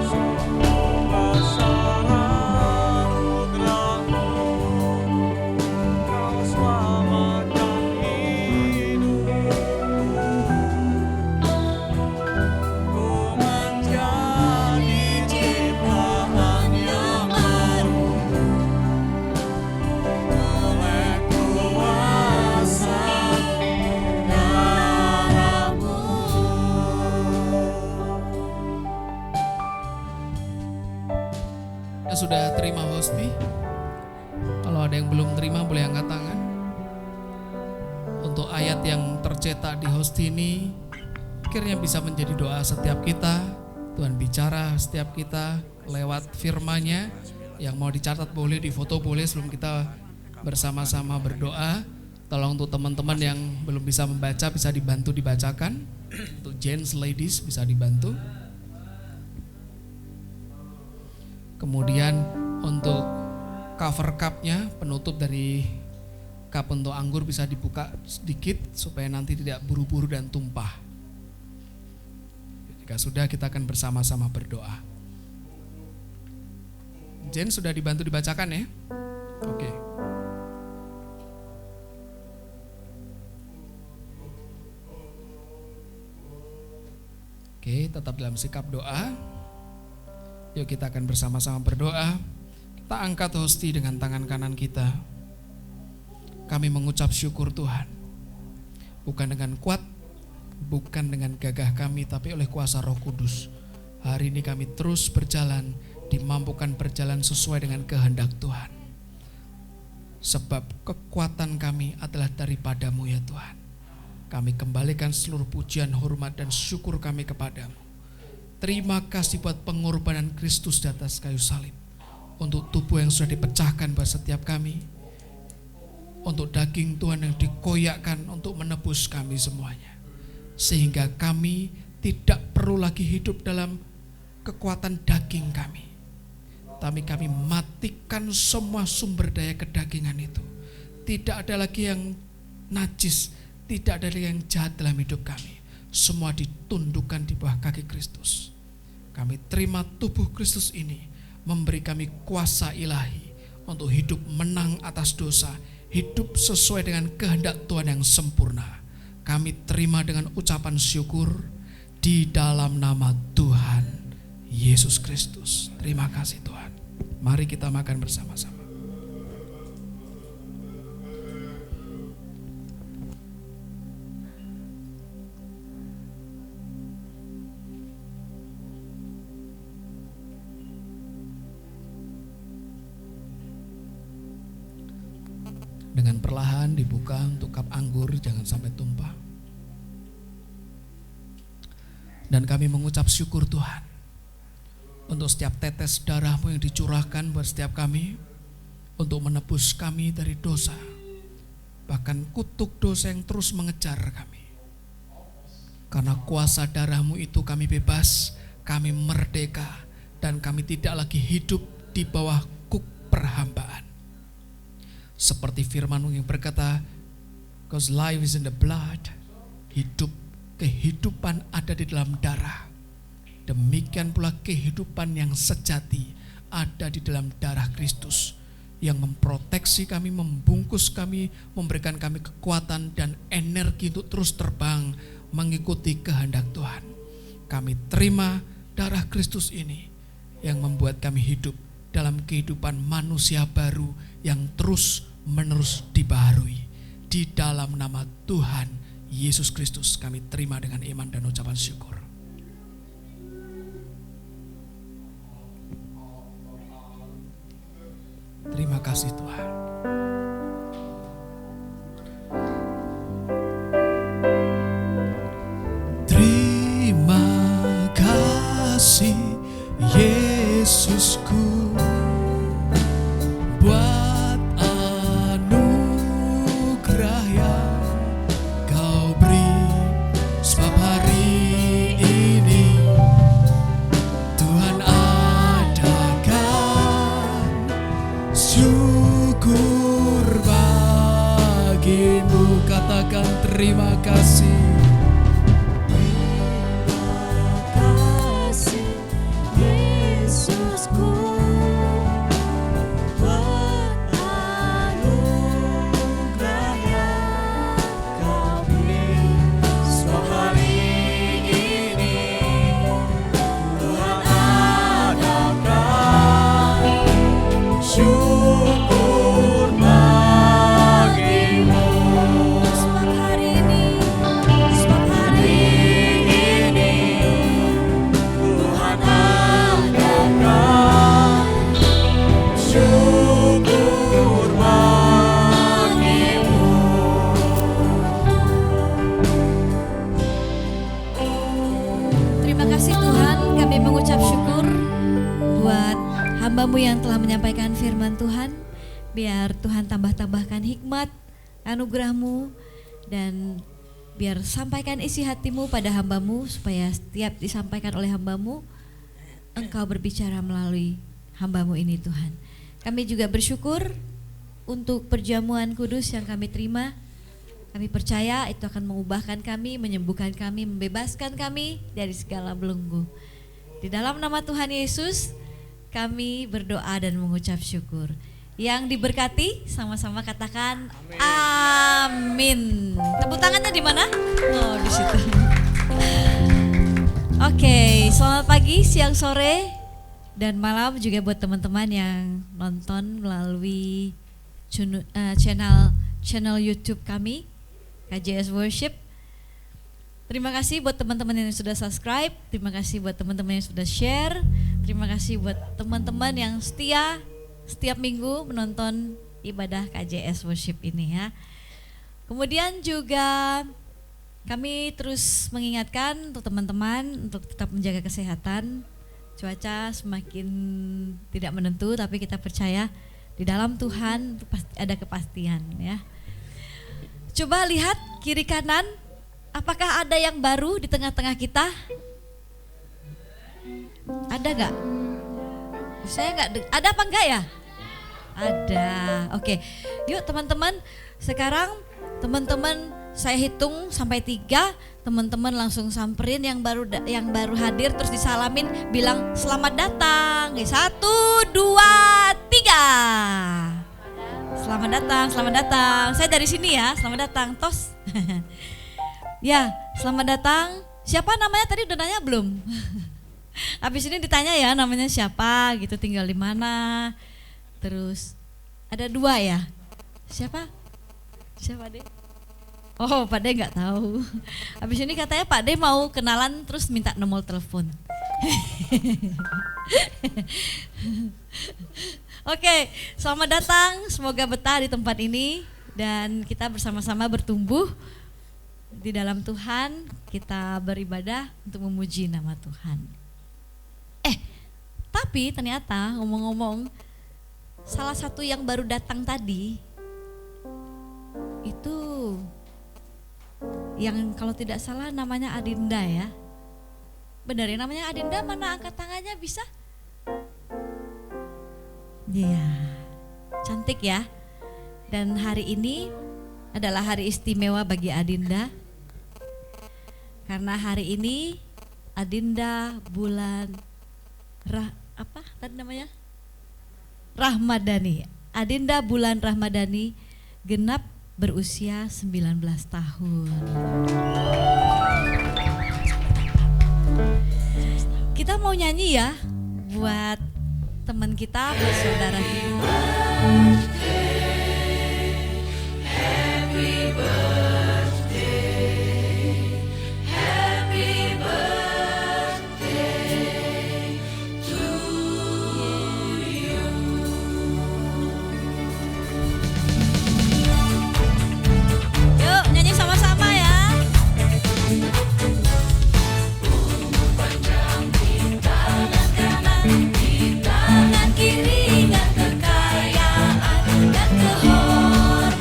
Sungguh besar anugerah-Mu, Kau selamatkan hidupku. Ku menjadi ciptaan yang baru oleh kuasa darah-Mu. Sudah terima hosti? Kalau ada yang belum terima boleh angkat tangan. Untuk ayat yang tercetak di hosti ini akhirnya bisa menjadi doa setiap kita. Tuhan bicara setiap kita lewat firman-Nya. Yang mau dicatat boleh, difoto boleh sebelum kita bersama-sama berdoa. Tolong untuk teman-teman yang belum bisa membaca bisa dibantu dibacakan. Untuk gents, ladies bisa dibantu. Kemudian untuk cover cup-nya, penutup dari cup untuk anggur bisa dibuka sedikit supaya nanti tidak buru-buru dan tumpah. Jika sudah, kita akan bersama-sama berdoa. Jen sudah dibantu dibacakan ya? Oke. Oke, tetap dalam sikap doa. Yuk kita akan bersama-sama berdoa. Kita angkat hosti dengan tangan kanan kita. Kami mengucap syukur Tuhan. Bukan dengan kuat, bukan dengan gagah kami, tapi oleh kuasa Roh Kudus. Hari ini kami terus berjalan, dimampukan berjalan sesuai dengan kehendak Tuhan. Sebab kekuatan kami adalah daripada-Mu ya Tuhan. Kami kembalikan seluruh pujian, hormat dan syukur kami kepadamu. Terima kasih buat pengorbanan Kristus di atas kayu salib. Untuk tubuh yang sudah dipecahkan buat setiap kami. Untuk daging Tuhan yang dikoyakkan untuk menebus kami semuanya. Sehingga kami tidak perlu lagi hidup dalam kekuatan daging kami. Tapi kami matikan semua sumber daya kedagingan itu. Tidak ada lagi yang najis, tidak ada lagi yang jahat dalam hidup kami. Semua ditundukkan di bawah kaki Kristus. Kami terima tubuh Kristus ini memberi kami kuasa ilahi untuk hidup menang atas dosa, hidup sesuai dengan kehendak Tuhan yang sempurna. Kami terima dengan ucapan syukur di dalam nama Tuhan Yesus Kristus. Terima kasih Tuhan. Mari kita makan bersama-sama. Dengan perlahan dibuka untuk cup anggur, jangan sampai tumpah. Dan kami mengucap syukur Tuhan untuk setiap tetes darah-Mu yang dicurahkan buat setiap kami, untuk menebus kami dari dosa, bahkan kutuk dosa yang terus mengejar kami. Karena kuasa darah-Mu itu kami bebas, kami merdeka, dan kami tidak lagi hidup di bawah kuk perhambaan. Seperti firman-Mu yang berkata, because life is in the blood, kehidupan ada di dalam darah. Demikian pula kehidupan yang sejati ada di dalam darah Kristus yang memproteksi kami, membungkus kami, memberikan kami kekuatan dan energi untuk terus terbang mengikuti kehendak Tuhan. Kami terima darah Kristus ini yang membuat kami hidup dalam kehidupan manusia baru yang terus menerus dibaharui. Di dalam nama Tuhan Yesus Kristus kami terima dengan iman dan ucapan syukur. Terima kasih Tuhan. Terima kasih Yesusku buat anugerah yang Kau beri, sebab hari ini Tuhan adakan syukur bagimu. Katakan terima kasih. kasih Yesusku buat anugerah yang Kau beri, sebab hari ini Tuhan adakan syukur bagimu. Sebab hari ini Tuhan adakan syukur bagimu. terima kasih Tuhan, kami mengucap syukur buat hamba-Mu yang telah menyampaikan firman Tuhan. Biar Tuhan tambah-tambahkan hikmat, anugerah-Mu, dan biar sampaikan isi hati-Mu pada hamba-Mu, supaya setiap disampaikan oleh hamba-Mu, Engkau berbicara melalui hamba-Mu ini Tuhan. Kami juga bersyukur untuk perjamuan kudus yang kami terima. Kami percaya itu akan mengubahkan kami, menyembuhkan kami, membebaskan kami dari segala belenggu. Di dalam nama Tuhan Yesus, kami berdoa dan mengucap syukur. Yang diberkati sama-sama katakan amin. Tepuk tangannya di mana? Oh, di situ. Oke, selamat pagi, siang, sore, dan malam juga buat teman-teman yang nonton melalui channel YouTube kami, KJS Worship. Terima kasih buat teman-teman yang sudah subscribe, terima kasih buat teman-teman yang sudah share, terima kasih buat teman-teman yang setia setiap minggu menonton ibadah KJS Worship ini ya. Kemudian juga kami terus mengingatkan untuk teman-teman untuk tetap menjaga kesehatan. Cuaca semakin tidak menentu, tapi kita percaya di dalam Tuhan ada kepastian ya. Coba lihat kiri kanan, apakah ada yang baru di tengah-tengah kita? Ada nggak? Saya nggak, ada apa enggak ya? Ada. Oke, yuk teman-teman. Sekarang teman-teman saya hitung sampai 3, teman-teman langsung samperin yang baru hadir, terus disalamin, bilang selamat datang. 1, 2, 3. Selamat datang. Saya dari sini ya, selamat datang. Tos. Ya, selamat datang. Siapa namanya tadi udah nanya belum? Habis ini ditanya ya namanya siapa gitu, tinggal di mana. Terus ada 2 ya. Siapa deh? Oh, Pak De nggak tahu. Habis ini katanya Pak De mau kenalan terus minta nomor telepon. Oke, selamat datang. Semoga betah di tempat ini dan kita bersama-sama bertumbuh di dalam Tuhan. Kita beribadah untuk memuji nama Tuhan. Tapi ternyata ngomong-ngomong, salah satu yang baru datang tadi itu yang kalau tidak salah namanya Adinda ya. Benar ya namanya Adinda? Mana angkat tangannya bisa? Iya, cantik ya. Dan hari ini adalah hari istimewa bagi Adinda. Karena hari ini Adinda Bulan apa tadi namanya? Rahmadani. Adinda Bulan Rahmadani genap berusia 19 tahun. Kita mau nyanyi ya buat teman kita, buat saudara kita. Yuk nyanyi sama-sama ya. Tangan kiri dan kekayaan dan kehormatan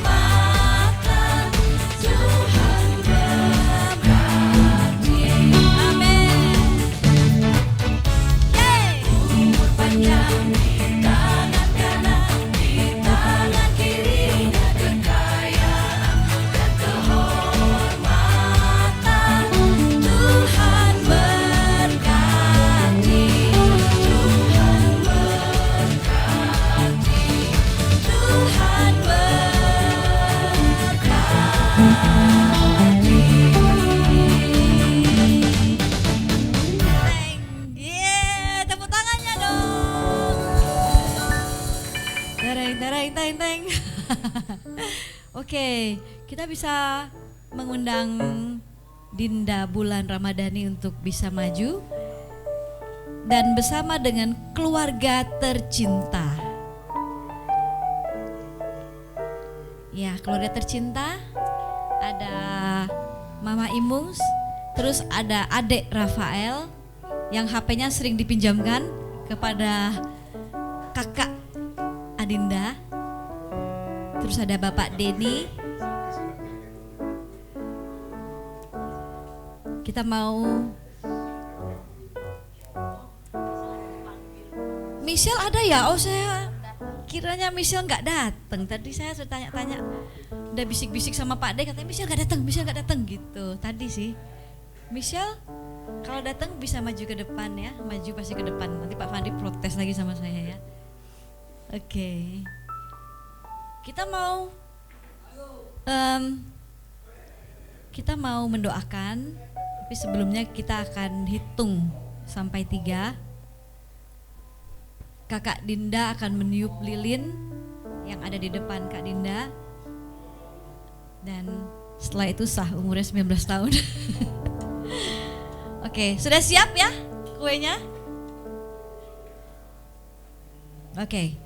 Tuhan berkati. Amin. Umur panjang di tangan kanan, di tangan kiri dan kekayaan dan kehormatan Tuhan berkati. Tuhan berkati. Yeah, tepuk tangannya dong. Tereng. Oke, kita bisa mengundang Dinda Bulan Ramadhani untuk bisa maju dan bersama dengan keluarga tercinta. Ya, keluarga tercinta ada Mama Imungs, terus ada Adek Rafael yang HP-nya sering dipinjamkan kepada kakak Adinda. Terus ada Bapak Denny. Kita mau Michelle ada ya? Oh, saya kiranya Michelle nggak datang. Tadi saya sudah tanya-tanya, udah bisik-bisik sama Pak De, katanya Michelle nggak datang gitu. Tadi sih Michelle kalau datang bisa maju ke depan ya, maju pasti ke depan. Nanti Pak Fandi protes lagi sama saya ya. Oke. Kita mau mendoakan, tapi sebelumnya kita akan hitung sampai 3. Kakak Dinda akan meniup lilin yang ada di depan Kak Dinda. Dan setelah itu sah, umurnya 19 tahun. Oke, sudah siap ya kuenya? Oke.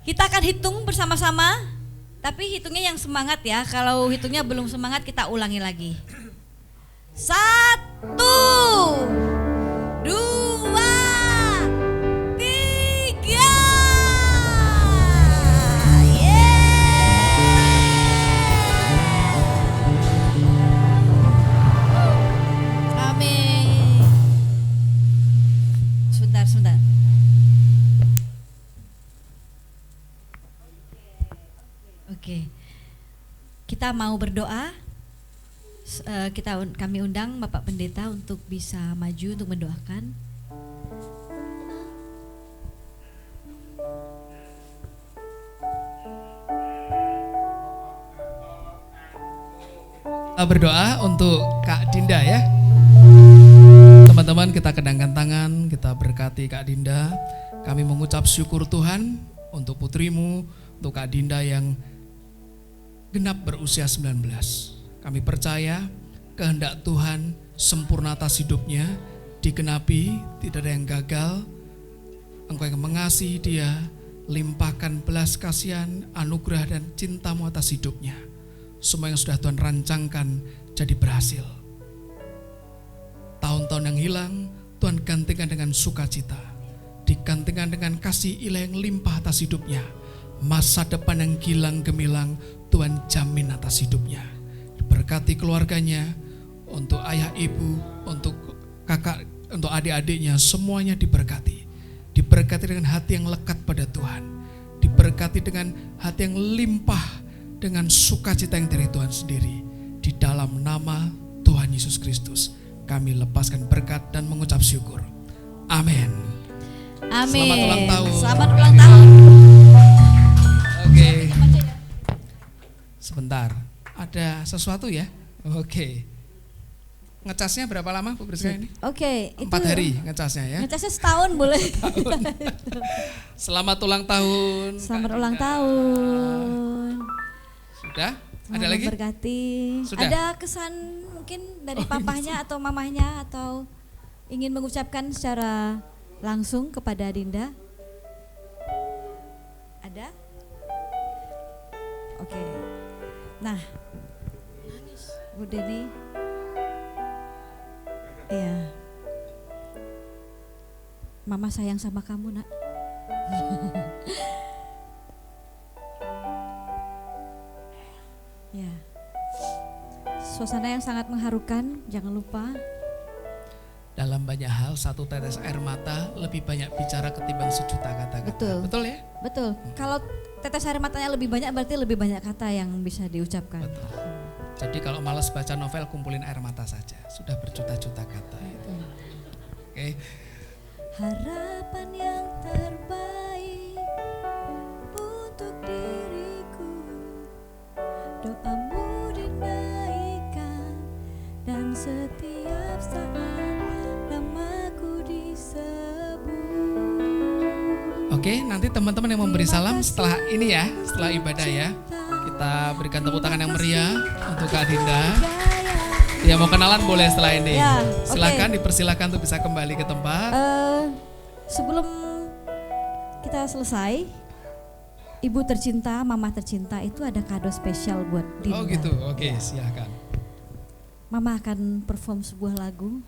Kita akan hitung bersama-sama, tapi hitungnya yang semangat ya. Kalau hitungnya belum semangat kita ulangi lagi. 1, 2, 3. Amin. Sebentar. Oke. Kita mau berdoa. Kami undang Bapak Pendeta untuk bisa maju untuk mendoakan. Kita berdoa untuk Kak Dinda ya. Teman-teman, kita kedangkan tangan, kita berkati Kak Dinda. Kami mengucap syukur Tuhan untuk putrimu, untuk Kak Dinda yang genap berusia 19. Kami percaya kehendak Tuhan sempurna atas hidupnya, digenapi, tidak ada yang gagal. Engkau yang mengasihi dia, limpahkan belas kasihan, anugerah dan cintamu atas hidupnya. Semua yang sudah Tuhan rancangkan jadi berhasil. Tahun-tahun yang hilang Tuhan gantikan dengan sukacita, digantikan dengan kasih ilahi yang limpah atas hidupnya. Masa depan yang gilang gemilang Tuhan jamin atas hidupnya. Berkati keluarganya, untuk ayah ibu, untuk kakak, untuk adik-adiknya, semuanya diberkati. Diberkati dengan hati yang lekat pada Tuhan. Diberkati dengan hati yang limpah dengan sukacita yang dari Tuhan sendiri. Di dalam nama Tuhan Yesus Kristus kami lepaskan berkat dan mengucap syukur. Amin. Amin. Selamat ulang tahun. Selamat ulang tahun. Oke. Sebentar, ada sesuatu ya? Oke. Ngecasnya berapa lama Bu Priska ini? Oke, 4 hari ngecasnya ya. Ngecasnya setahun boleh. Selamat ulang tahun. Selamat Kak ulang Dinda. tahun. Sudah? Ada Semoga lagi? Berkati. Sudah? Ada kesan mungkin dari papahnya atau mamahnya atau ingin mengucapkan secara langsung kepada Dinda? Ada? Oke. Nah, Bu Deni. Iya. Mama sayang sama kamu, Nak. Ya. Suasana yang sangat mengharukan, jangan lupa. Dalam banyak hal, satu tetes air mata lebih banyak bicara ketimbang sejuta kata-kata. Betul. Betul ya? Betul. Kalau tetes air matanya lebih banyak berarti lebih banyak kata yang bisa diucapkan. Betul. Jadi kalau malas baca novel, kumpulin air mata saja. Sudah berjuta-juta kata itu. Oke. Harapan yang terbaik untuk diriku, doamu dinaikkan dan setiap saat namaku disebut. Oke, nanti teman-teman yang memberi salam setelah ini ya, setelah ibadah ya. Kita berikan tepuk tangan yang meriah untuk Kak Dinda. Ya, mau kenalan boleh setelah ini. Ya, Silakan, oke. dipersilakan untuk bisa kembali ke tempat. Sebelum kita selesai, Ibu tercinta, Mama tercinta, itu ada kado spesial buat Dinda. Oh gitu, oke, silakan. Mama akan perform sebuah lagu.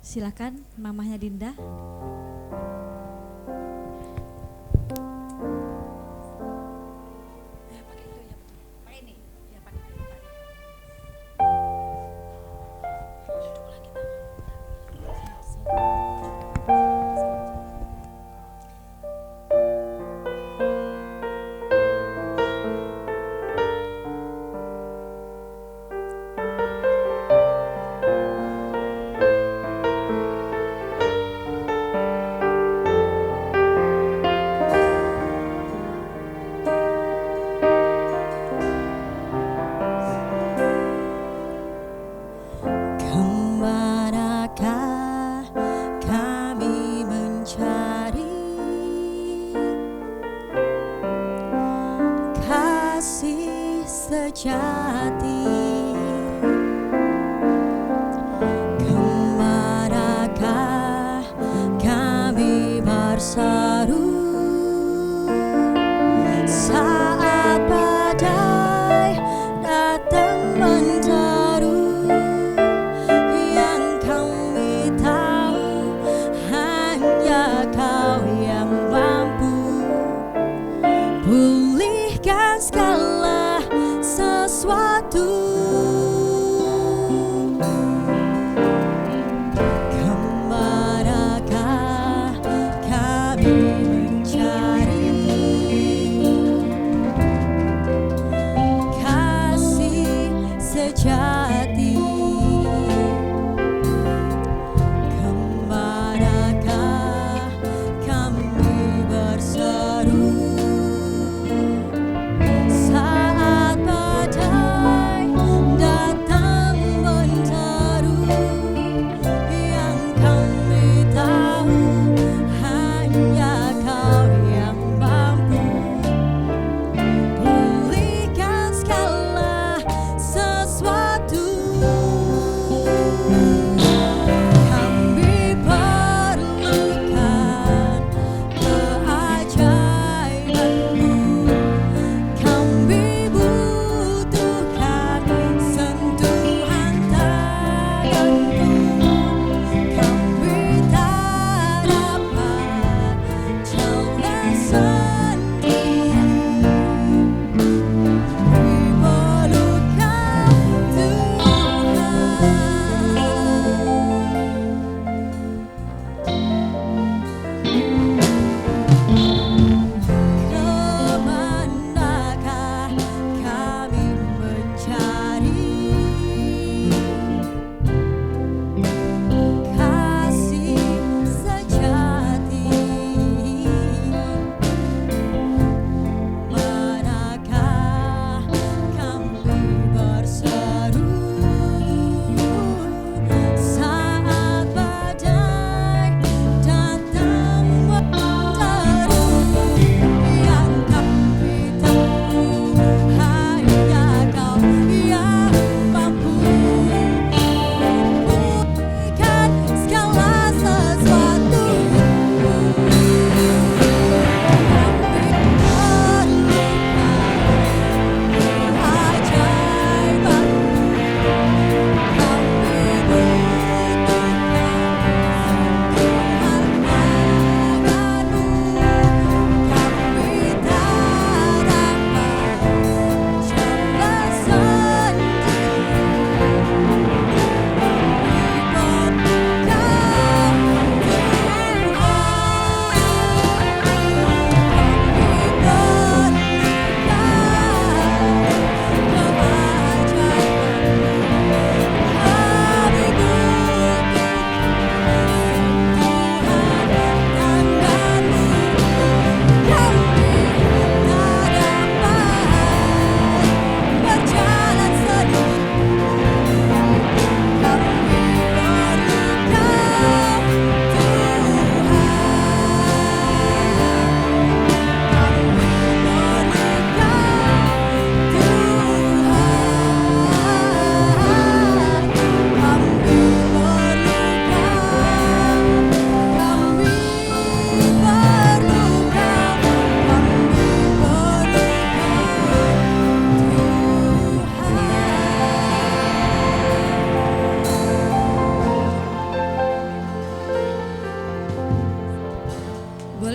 Silakan, mamahnya Dinda. Kemanakah kami mencari kasih sejati? Kemanakah kami berseru saat badai datang menderu? Yang kami tahu hanya Kau yang mampu pulihkan segala sesuatu. Kemanakah kami mencari kasih sejati? Kemanakah kami berseru saat badai datang menderu? Yang kami tahu hanya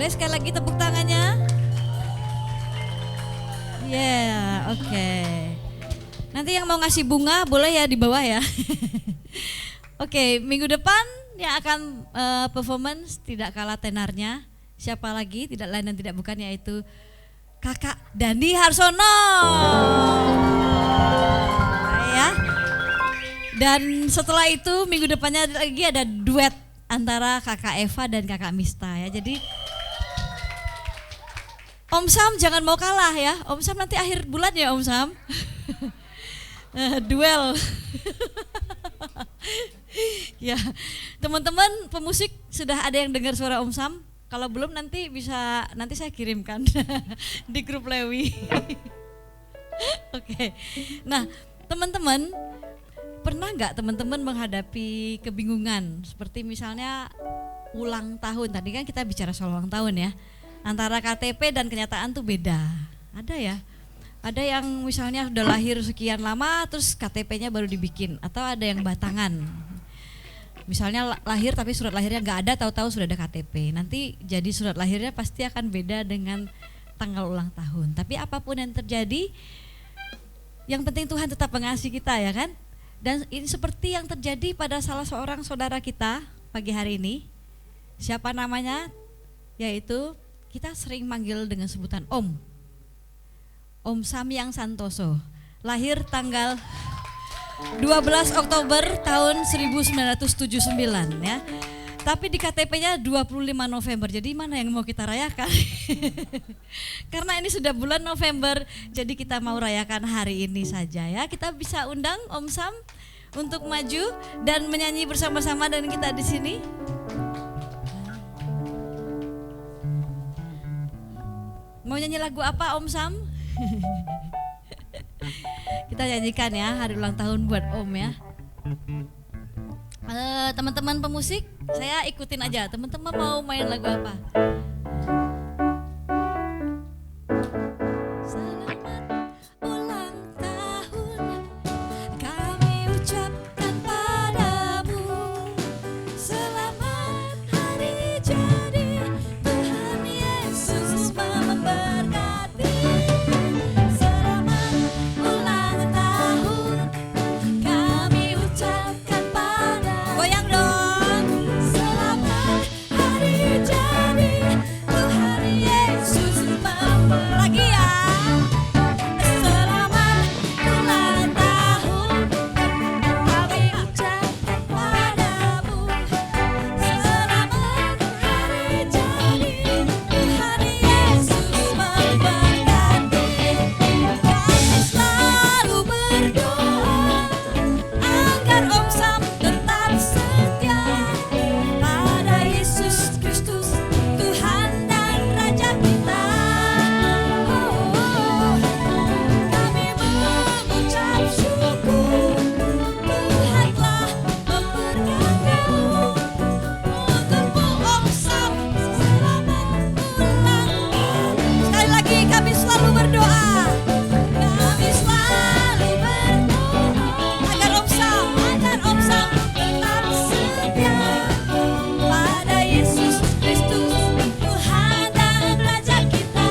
Boleh sekali lagi tepuk tangannya? Ya, oke. Nanti yang mau ngasih bunga boleh ya di bawah ya. Oke, minggu depan yang akan performance tidak kalah tenarnya. Siapa lagi? Tidak lain dan tidak bukan yaitu Kakak Dandi Harsono. Ya. Dan setelah itu minggu depannya lagi ada duet antara Kakak Eva dan Kakak Mista ya. Jadi Om Sam jangan mau kalah ya. Om Sam nanti akhir bulan ya Om Sam. Duel. Ya, teman-teman pemusik sudah ada yang dengar suara Om Sam? Kalau belum nanti saya kirimkan di grup Lewi. Oke. Nah, teman-teman pernah nggak teman-teman menghadapi kebingungan seperti misalnya ulang tahun? Tadi kan kita bicara soal ulang tahun ya. Antara KTP dan kenyataan tuh beda. Ada ya? Ada yang misalnya sudah lahir sekian lama terus KTP-nya baru dibikin, atau ada yang batangan. Misalnya lahir tapi surat lahirnya nggak ada, tahu-tahu sudah ada KTP. Nanti jadi surat lahirnya pasti akan beda dengan tanggal ulang tahun. Tapi apapun yang terjadi, yang penting Tuhan tetap mengasihi kita ya kan. Dan ini seperti yang terjadi pada salah seorang saudara kita pagi hari ini. Siapa namanya? Yaitu kita sering manggil dengan sebutan Om. Om Samyang Santoso, lahir tanggal 12 Oktober tahun 1979 ya. Tapi di KTP-nya 25 November. Jadi mana yang mau kita rayakan? Karena ini sudah bulan November, jadi kita mau rayakan hari ini saja ya. Kita bisa undang Om Sam untuk maju dan menyanyi bersama-sama dengan kita di sini. Mau nyanyi lagu apa Om Sam? Kita nyanyikan ya hari ulang tahun buat Om ya. Teman-teman pemusik, saya ikutin aja. Teman-teman mau main lagu apa? Selamat ulang tahun kami ucapkan padamu. Selamat hari jadi Tuhan Yesus memberkati. Selamat ulang tahun kami ucapkan padamu. Goyang dong. Selamat hari jadi Tuhan Yesus lagi ya. Selamat ulang tahun kami ucapkan padamu. Selamat hari jadi Tuhan Yesus memberkati. Kami selalu berdoa agar Om Sam tetap setia pada Yesus Kristus Tuhan dan Raja kita. Kami mengucap syukur Tuhan telah memberkatimu. Untukmu Om Sam selamat ulang tahun. Sekali lagi kami selalu berdoa. Kami selalu berdoa agar Om Sam tetap setia pada Yesus Kristus Tuhan dan Raja kita.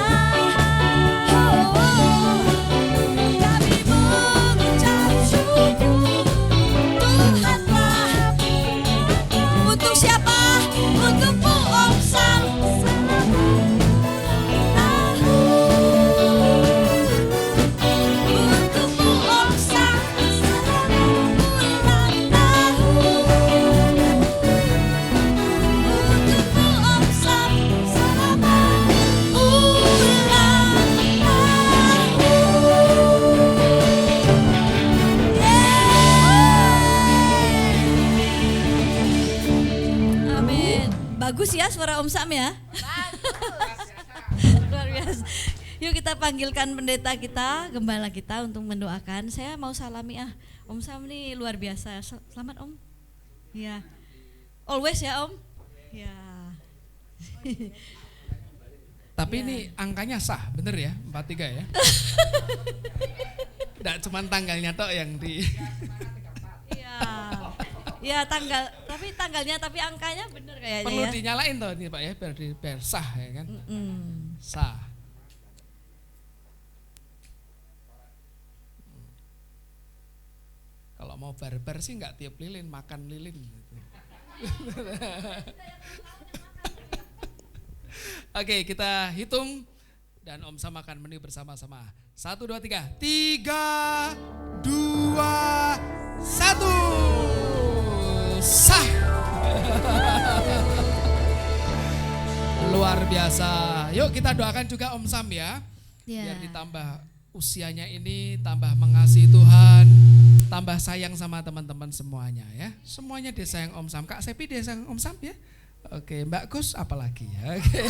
Kami mengucap syukur Tuhan telah untuk siapa? Untukmu Om Sam selamat ulang tahun. Untukmu Om Sam selamat ulang tahun. Untukmu Om Sam selamat ulang tahun. Amin. Bagus ya suara Om Sam ya. Luar biasa. Yuk kita panggilkan pendeta kita, gembala kita untuk mendoakan. Saya mau salami Om Sam nih luar biasa. Selamat Om. Ya. Always ya Om. Ya. Tapi ini angkanya sah, bener ya, 43 ya. Tidak cuma tanggalnya tok yang di. Iya. Ya tanggalnya tapi angkanya bener kayaknya Perlu ya. dinyalain toh ini Pak ya biar sah ya kan. Mm. Sah. Kalau mau barbar sih nggak tiup lilin, makan lilin gitu. Oke, kita hitung dan Om Sam akan meniup bersama-sama. 1, 2, 3. 3, 2, 1. Sah. Luar biasa. Yuk kita doakan juga Om Sam ya. Ya. Biar ditambah usianya ini, tambah mengasihi Tuhan, tambah sayang sama teman-teman semuanya ya. Semuanya disayang Om Sam. Kak Sepi disayang Om Sam ya. Oke, Mbak Gus apalagi ya. Oke.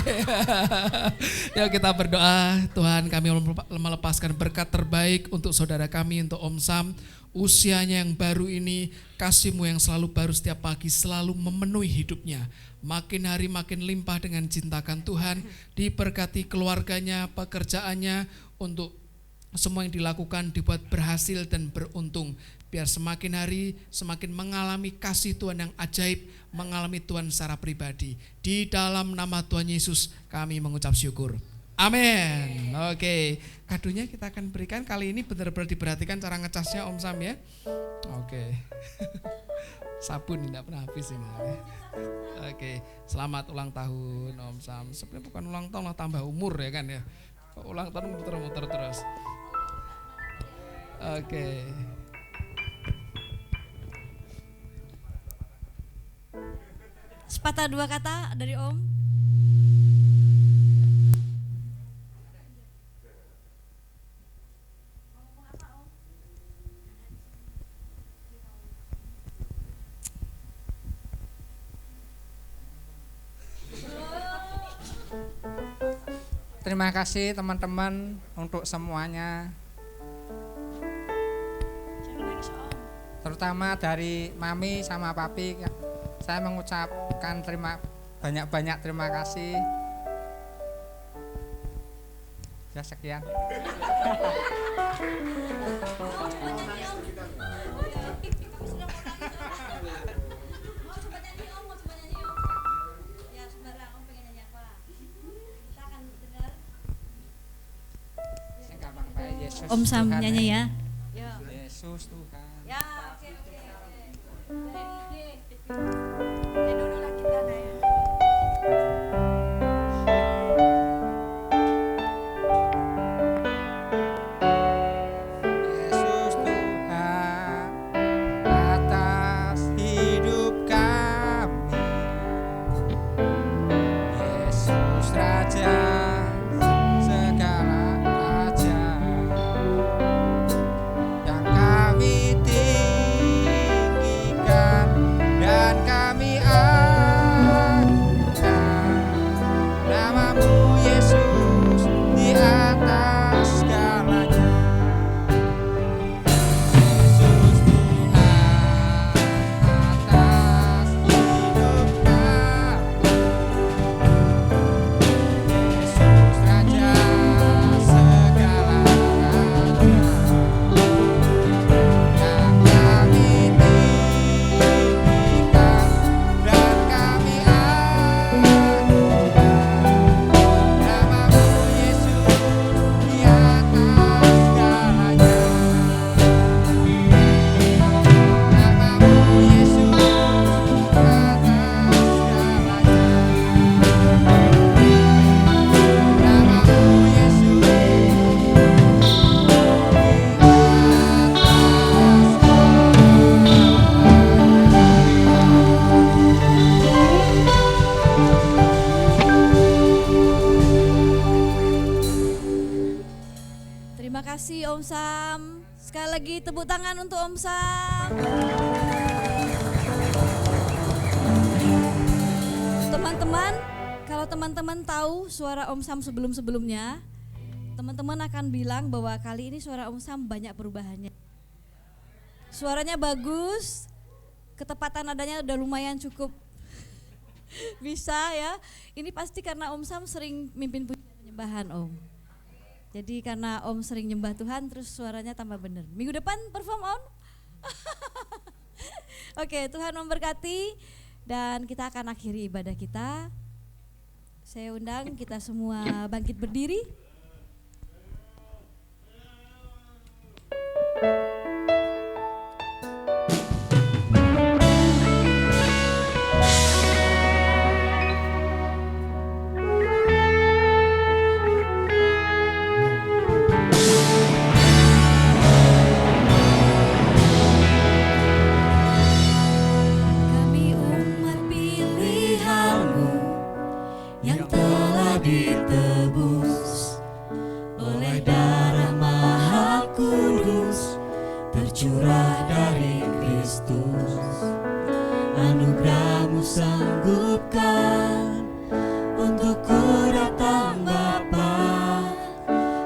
Yuk kita berdoa, Tuhan kami melepaskan berkat terbaik untuk saudara kami, untuk Om Sam. Usianya yang baru ini, kasih-Mu yang selalu baru setiap pagi selalu memenuhi hidupnya. Makin hari makin limpah dengan cintakan Tuhan, diberkati keluarganya, pekerjaannya, untuk semua yang dilakukan dibuat berhasil dan beruntung. Biar semakin hari semakin mengalami kasih Tuhan yang ajaib, mengalami Tuhan secara pribadi. Di dalam nama Tuhan Yesus kami mengucap syukur. Amin. Oke, kadonya kita akan berikan kali ini benar-benar diperhatikan cara ngecasnya Om Sam ya. Oke. Sabun tidak pernah habis ini. Oke, selamat ulang tahun Om Sam. Sebenarnya bukan ulang tahun lah, tambah umur ya kan ya. Ulang tahun muter-muter terus. Oke. Sepatah dua kata dari Om. Terima kasih teman-teman untuk semuanya. Terutama dari Mami sama Papi, saya mengucapkan banyak-banyak terima kasih. Ya sekian. Om Sam nyanyi ya. Yesus Tuhan. Ya, oke. Dari dulu lah kita ya. Yesus Tuhan atas hidup kami. Yesus Raja segala raja yang kami tinggikan dan kami agungkan namamu Yesus di atas segalanya. Yesus Tuhan atas hidup kami. Yesus Raja segala raja yang kami tinggikan dan kami agungkan namamu Yesus di atas segalanya. Namamu Yesus di atas segalanya. Namamu Yesus di Terima kasih Om Sam. Sekali lagi tepuk tangan untuk Om Sam. Teman-teman, kalau teman-teman tahu suara Om Sam sebelum-sebelumnya, teman-teman akan bilang bahwa kali ini suara Om Sam banyak perubahannya. Suaranya bagus, ketepatan nadanya udah lumayan cukup bisa ya. Ini pasti karena Om Sam sering mimpin pujian penyembahan Om. Jadi karena Om sering nyembah Tuhan terus suaranya tambah bener. Minggu depan perform Om. Oke, Tuhan memberkati. Dan kita akan akhiri ibadah kita. Saya undang kita semua bangkit berdiri. Kami umat pilihan-Mu yang telah ditebus oleh darah Maha Kudus tercurah dari Kristus. Anugerah-Mu sanggupkan untukku datang Bapa,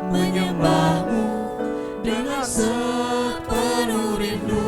menyembah-Mu dengan sepenuh rindu.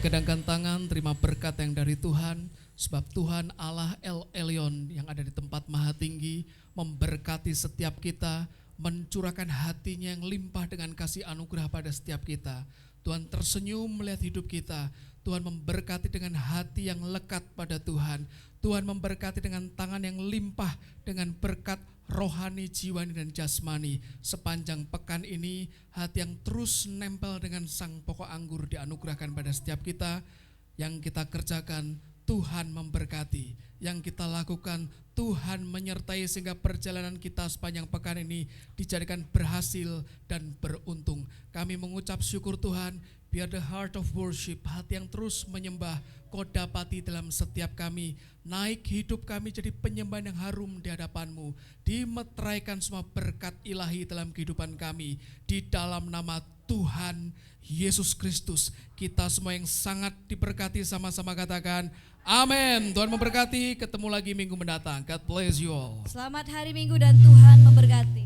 Kedangkan tangan, terima berkat yang dari Tuhan, sebab Tuhan Allah El Elyon yang ada di tempat maha tinggi memberkati setiap kita, mencurahkan hatinya yang limpah dengan kasih anugerah pada setiap kita. Tuhan tersenyum melihat hidup kita, Tuhan memberkati dengan hati yang lekat pada Tuhan, Tuhan memberkati dengan tangan yang limpah dengan berkat rohani, jiwani, dan jasmani. Sepanjang pekan ini, hati yang terus nempel dengan sang pokok anggur dianugerahkan pada setiap kita. Yang kita kerjakan, Tuhan memberkati. Yang kita lakukan, Tuhan menyertai sehingga perjalanan kita sepanjang pekan ini dijadikan berhasil dan beruntung. Kami mengucap syukur Tuhan, biar the heart of worship, hati yang terus menyembah, Kau dapati dalam setiap kami. Naik hidup kami jadi penyembahan yang harum di hadapan-Mu. Dimeteraikan semua berkat ilahi dalam kehidupan kami. Di dalam nama Tuhan Yesus Kristus, kita semua yang sangat diberkati, sama-sama katakan amin. Tuhan memberkati, ketemu lagi minggu mendatang. God bless you all. Selamat hari Minggu dan Tuhan memberkati.